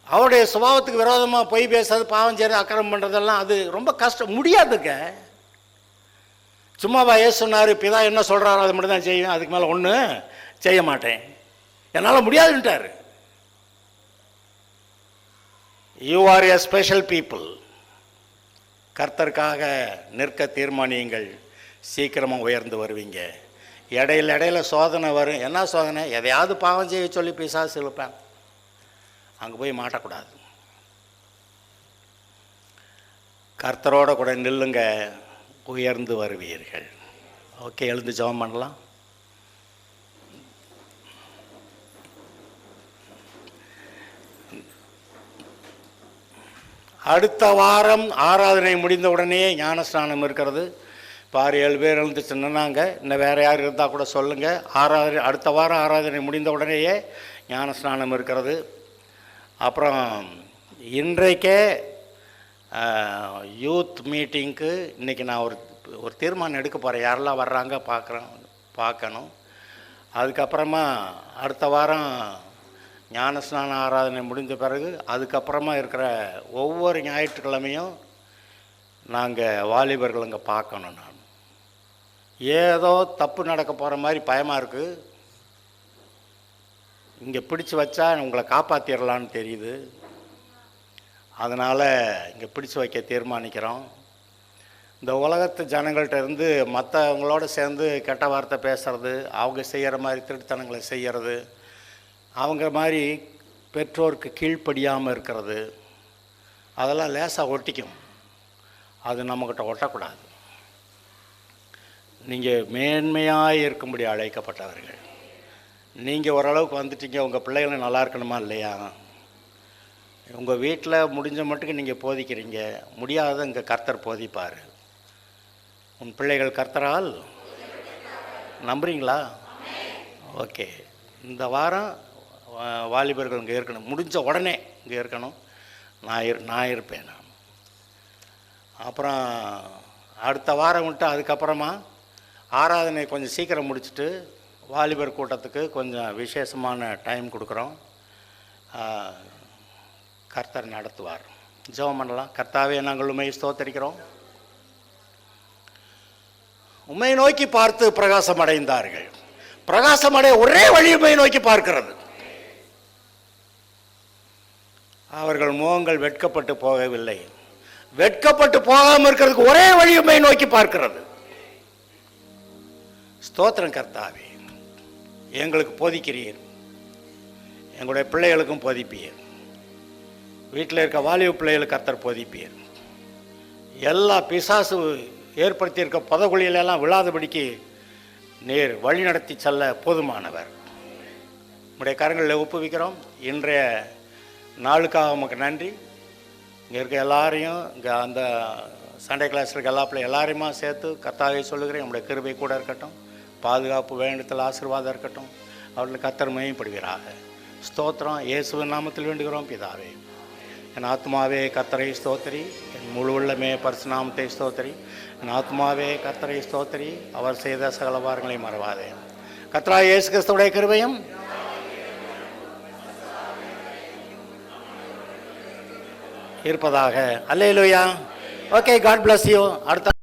அவருடைய சுபாவத்துக்கு விரோதமாக பொய் பேசுறது, பாவம் செய்கிறது, அக்கிரமம் பண்ணுறதெல்லாம் அது ரொம்ப கஷ்டம், முடியாதுங்க. சும்மாவா ஏசு சொன்னார், பிதா என்ன சொல்கிறாரோ அது மட்டும் தான் செய்வேன், அதுக்கு மேலே ஒன்றும் செய்ய மாட்டேன், என்னால் முடியாதுன்ட்டார். You are a special people. கர்த்தருக்காக நிற்க தீர்மானியுங்கள், சீக்கிரமாக உயர்ந்து வருவீங்க. இடையில சோதனை வரும். என்ன சோதனை? எதையாவது பாவம் செய்ய சொல்லி பிசாசு இழுப்பேன். அங்கே போய் மாட்டக்கூடாது. கர்த்தரோட கூட நில்லுங்க, உயர்ந்து வருவீர்கள். ஓகே, எழுந்து ஜெபம் பண்ணலாம். அடுத்த வாரம் ஆராதனை முடிந்த உடனே ஞானஸ்நானம் இருக்கிறது. பாரு 7 பேர் எழுந்து சொன்னாங்க. இன்னும் வேறு யார் இருந்தால் கூட சொல்லுங்கள். அடுத்த வாரம் ஆராதனை முடிந்த உடனேயே ஞானஸ்நானம் இருக்கிறது. அப்புறம் இன்றைக்கே யூத் மீட்டிங்க்கு இன்றைக்கி நான் ஒரு தீர்மானம் எடுக்க போகிறேன். யாரெல்லாம் வர்றாங்க பார்க்கணும். அதுக்கப்புறமா அடுத்த வாரம் ஞானஸ்நான ஆராதனை முடிந்த பிறகு அதுக்கப்புறமா இருக்கிற ஒவ்வொரு ஞாயிற்றுக்கிழமையும் நாங்கள் வாலிபர்கள் அங்கே பார்க்கணும். நான் ஏதோ தப்பு நடக்க போகிற மாதிரி பயமாக இருக்குது. இங்கே பிடிச்சி வச்சா உங்களை காப்பாற்றிடலான்னு தெரியுது. அதனால் இங்கே பிடிச்சி வைக்க தீர்மானிக்கிறோம். இந்த உலகத்து ஜனங்கள்கிட்ட இருந்து மற்றவங்களோட சேர்ந்து கெட்ட வார்த்தை பேசுகிறது, அவங்க செய்கிற மாதிரி திருட்டுத்தனங்களை செய்கிறது, அவங்க மாதிரி பெற்றோருக்கு கீழ்ப்படியாமல் இருக்கிறது, அதெல்லாம் லேசாக ஒட்டிக்கும். அது நம்மக்கிட்ட ஒட்டக்கூடாது. நீங்கள் மேன்மையாக இருக்கும்படி அழைக்கப்பட்டவர்கள். நீங்கள் ஓரளவுக்கு வந்துட்டீங்க. உங்கள் பிள்ளைகளும் நல்லா இருக்கணுமா இல்லையா? உங்கள் வீட்டில் முடிஞ்ச மட்டுக்கு நீங்கள் போதிக்கிறீங்க, முடியாத இங்கே கர்த்தர் போதிப்பார். உன் பிள்ளைகள் கர்த்தரால் நம்புறீங்களா? ஓகே, இந்த வாரம் வாலிபர்கள் இங்கே இருக்கணும். முடிஞ்ச உடனே இங்கே இருக்கணும். நான் இருப்பேன். நான் அப்புறம் அடுத்த வாரம் விட்டு அதுக்கப்புறமா ஆராதனை கொஞ்சம் சீக்கிரம் முடிச்சுட்டு வாலிபர் கூட்டத்துக்கு கொஞ்சம் விசேஷமான டைம் கொடுக்குறோம். கர்த்தர் நடத்துவார். ஜெபம் பண்ணலாம். கர்த்தாவே, நாங்கள் உம்மை ஸ்தோத்தரிக்கிறோம். உம்மை நோக்கி பார்த்து பிரகாசம் அடைந்தார்கள். பிரகாசம் அடைய ஒரே வழி உம்மை நோக்கி பார்க்கிறது. அவர்கள் முகங்கள் வெட்கப்பட்டு போகவில்லை. வெட்கப்பட்டு போகாமல் இருக்கிறதுக்கு ஒரே வழி உம்மை நோக்கி பார்க்கிறது. ஸ்தோத்திரம் கர்த்தாவே, எங்களுக்கு போதிக்கிறீர், எங்களுடைய பிள்ளைகளுக்கும் போதிப்பீர், வீட்டில் இருக்க வாலிப பிள்ளைகளுக்கு கர்த்தர் போதிப்பீர். எல்லா பிசாசு ஏற்படுத்தியிருக்க பதகுழியிலெல்லாம் விழாதபடிக்கு நீர் வழி நடத்தி செல்ல போதுமானவர். உங்களுடைய கரங்களில் ஒப்புவிக்கிறோம். இன்றைய நாளுக்காக உமக்கு நன்றி. இங்கே இருக்க எல்லாரையும், இங்கே அந்த சண்டே கிளாஸில் இருக்க எல்லா பிள்ளை எல்லாரையுமா சேர்த்து கர்த்தாவே சொல்லுகிறேன், நம்முடைய கிருபை கூட இருக்கட்டும், பாதுகாப்பு வேண்டத்தில் ஆசீர்வாதம் இருக்கட்டும். அவர்களுக்கு கர்த்தர் மகிமைப்படுவீராக. ஸ்தோத்திரம் இயேசுவின் நாமத்தில் வேண்டுகிறோம் பிதாவே. என் ஆத்மாவே கர்த்தரை ஸ்தோத்திரி, என் முழு உள்ளமே பரிசுநாமத்தை ஸ்தோத்திரி. என் ஆத்மாவே கர்த்தரை ஸ்தோத்திரி, அவர் செய்த சகல வாரங்களை மறவாதே. கர்த்தராகிய இயேசு கிறிஸ்துவுடைய கிருபையும் இருப்பதாக. அல்லேலூயா. Okay, God bless you. அடுத்த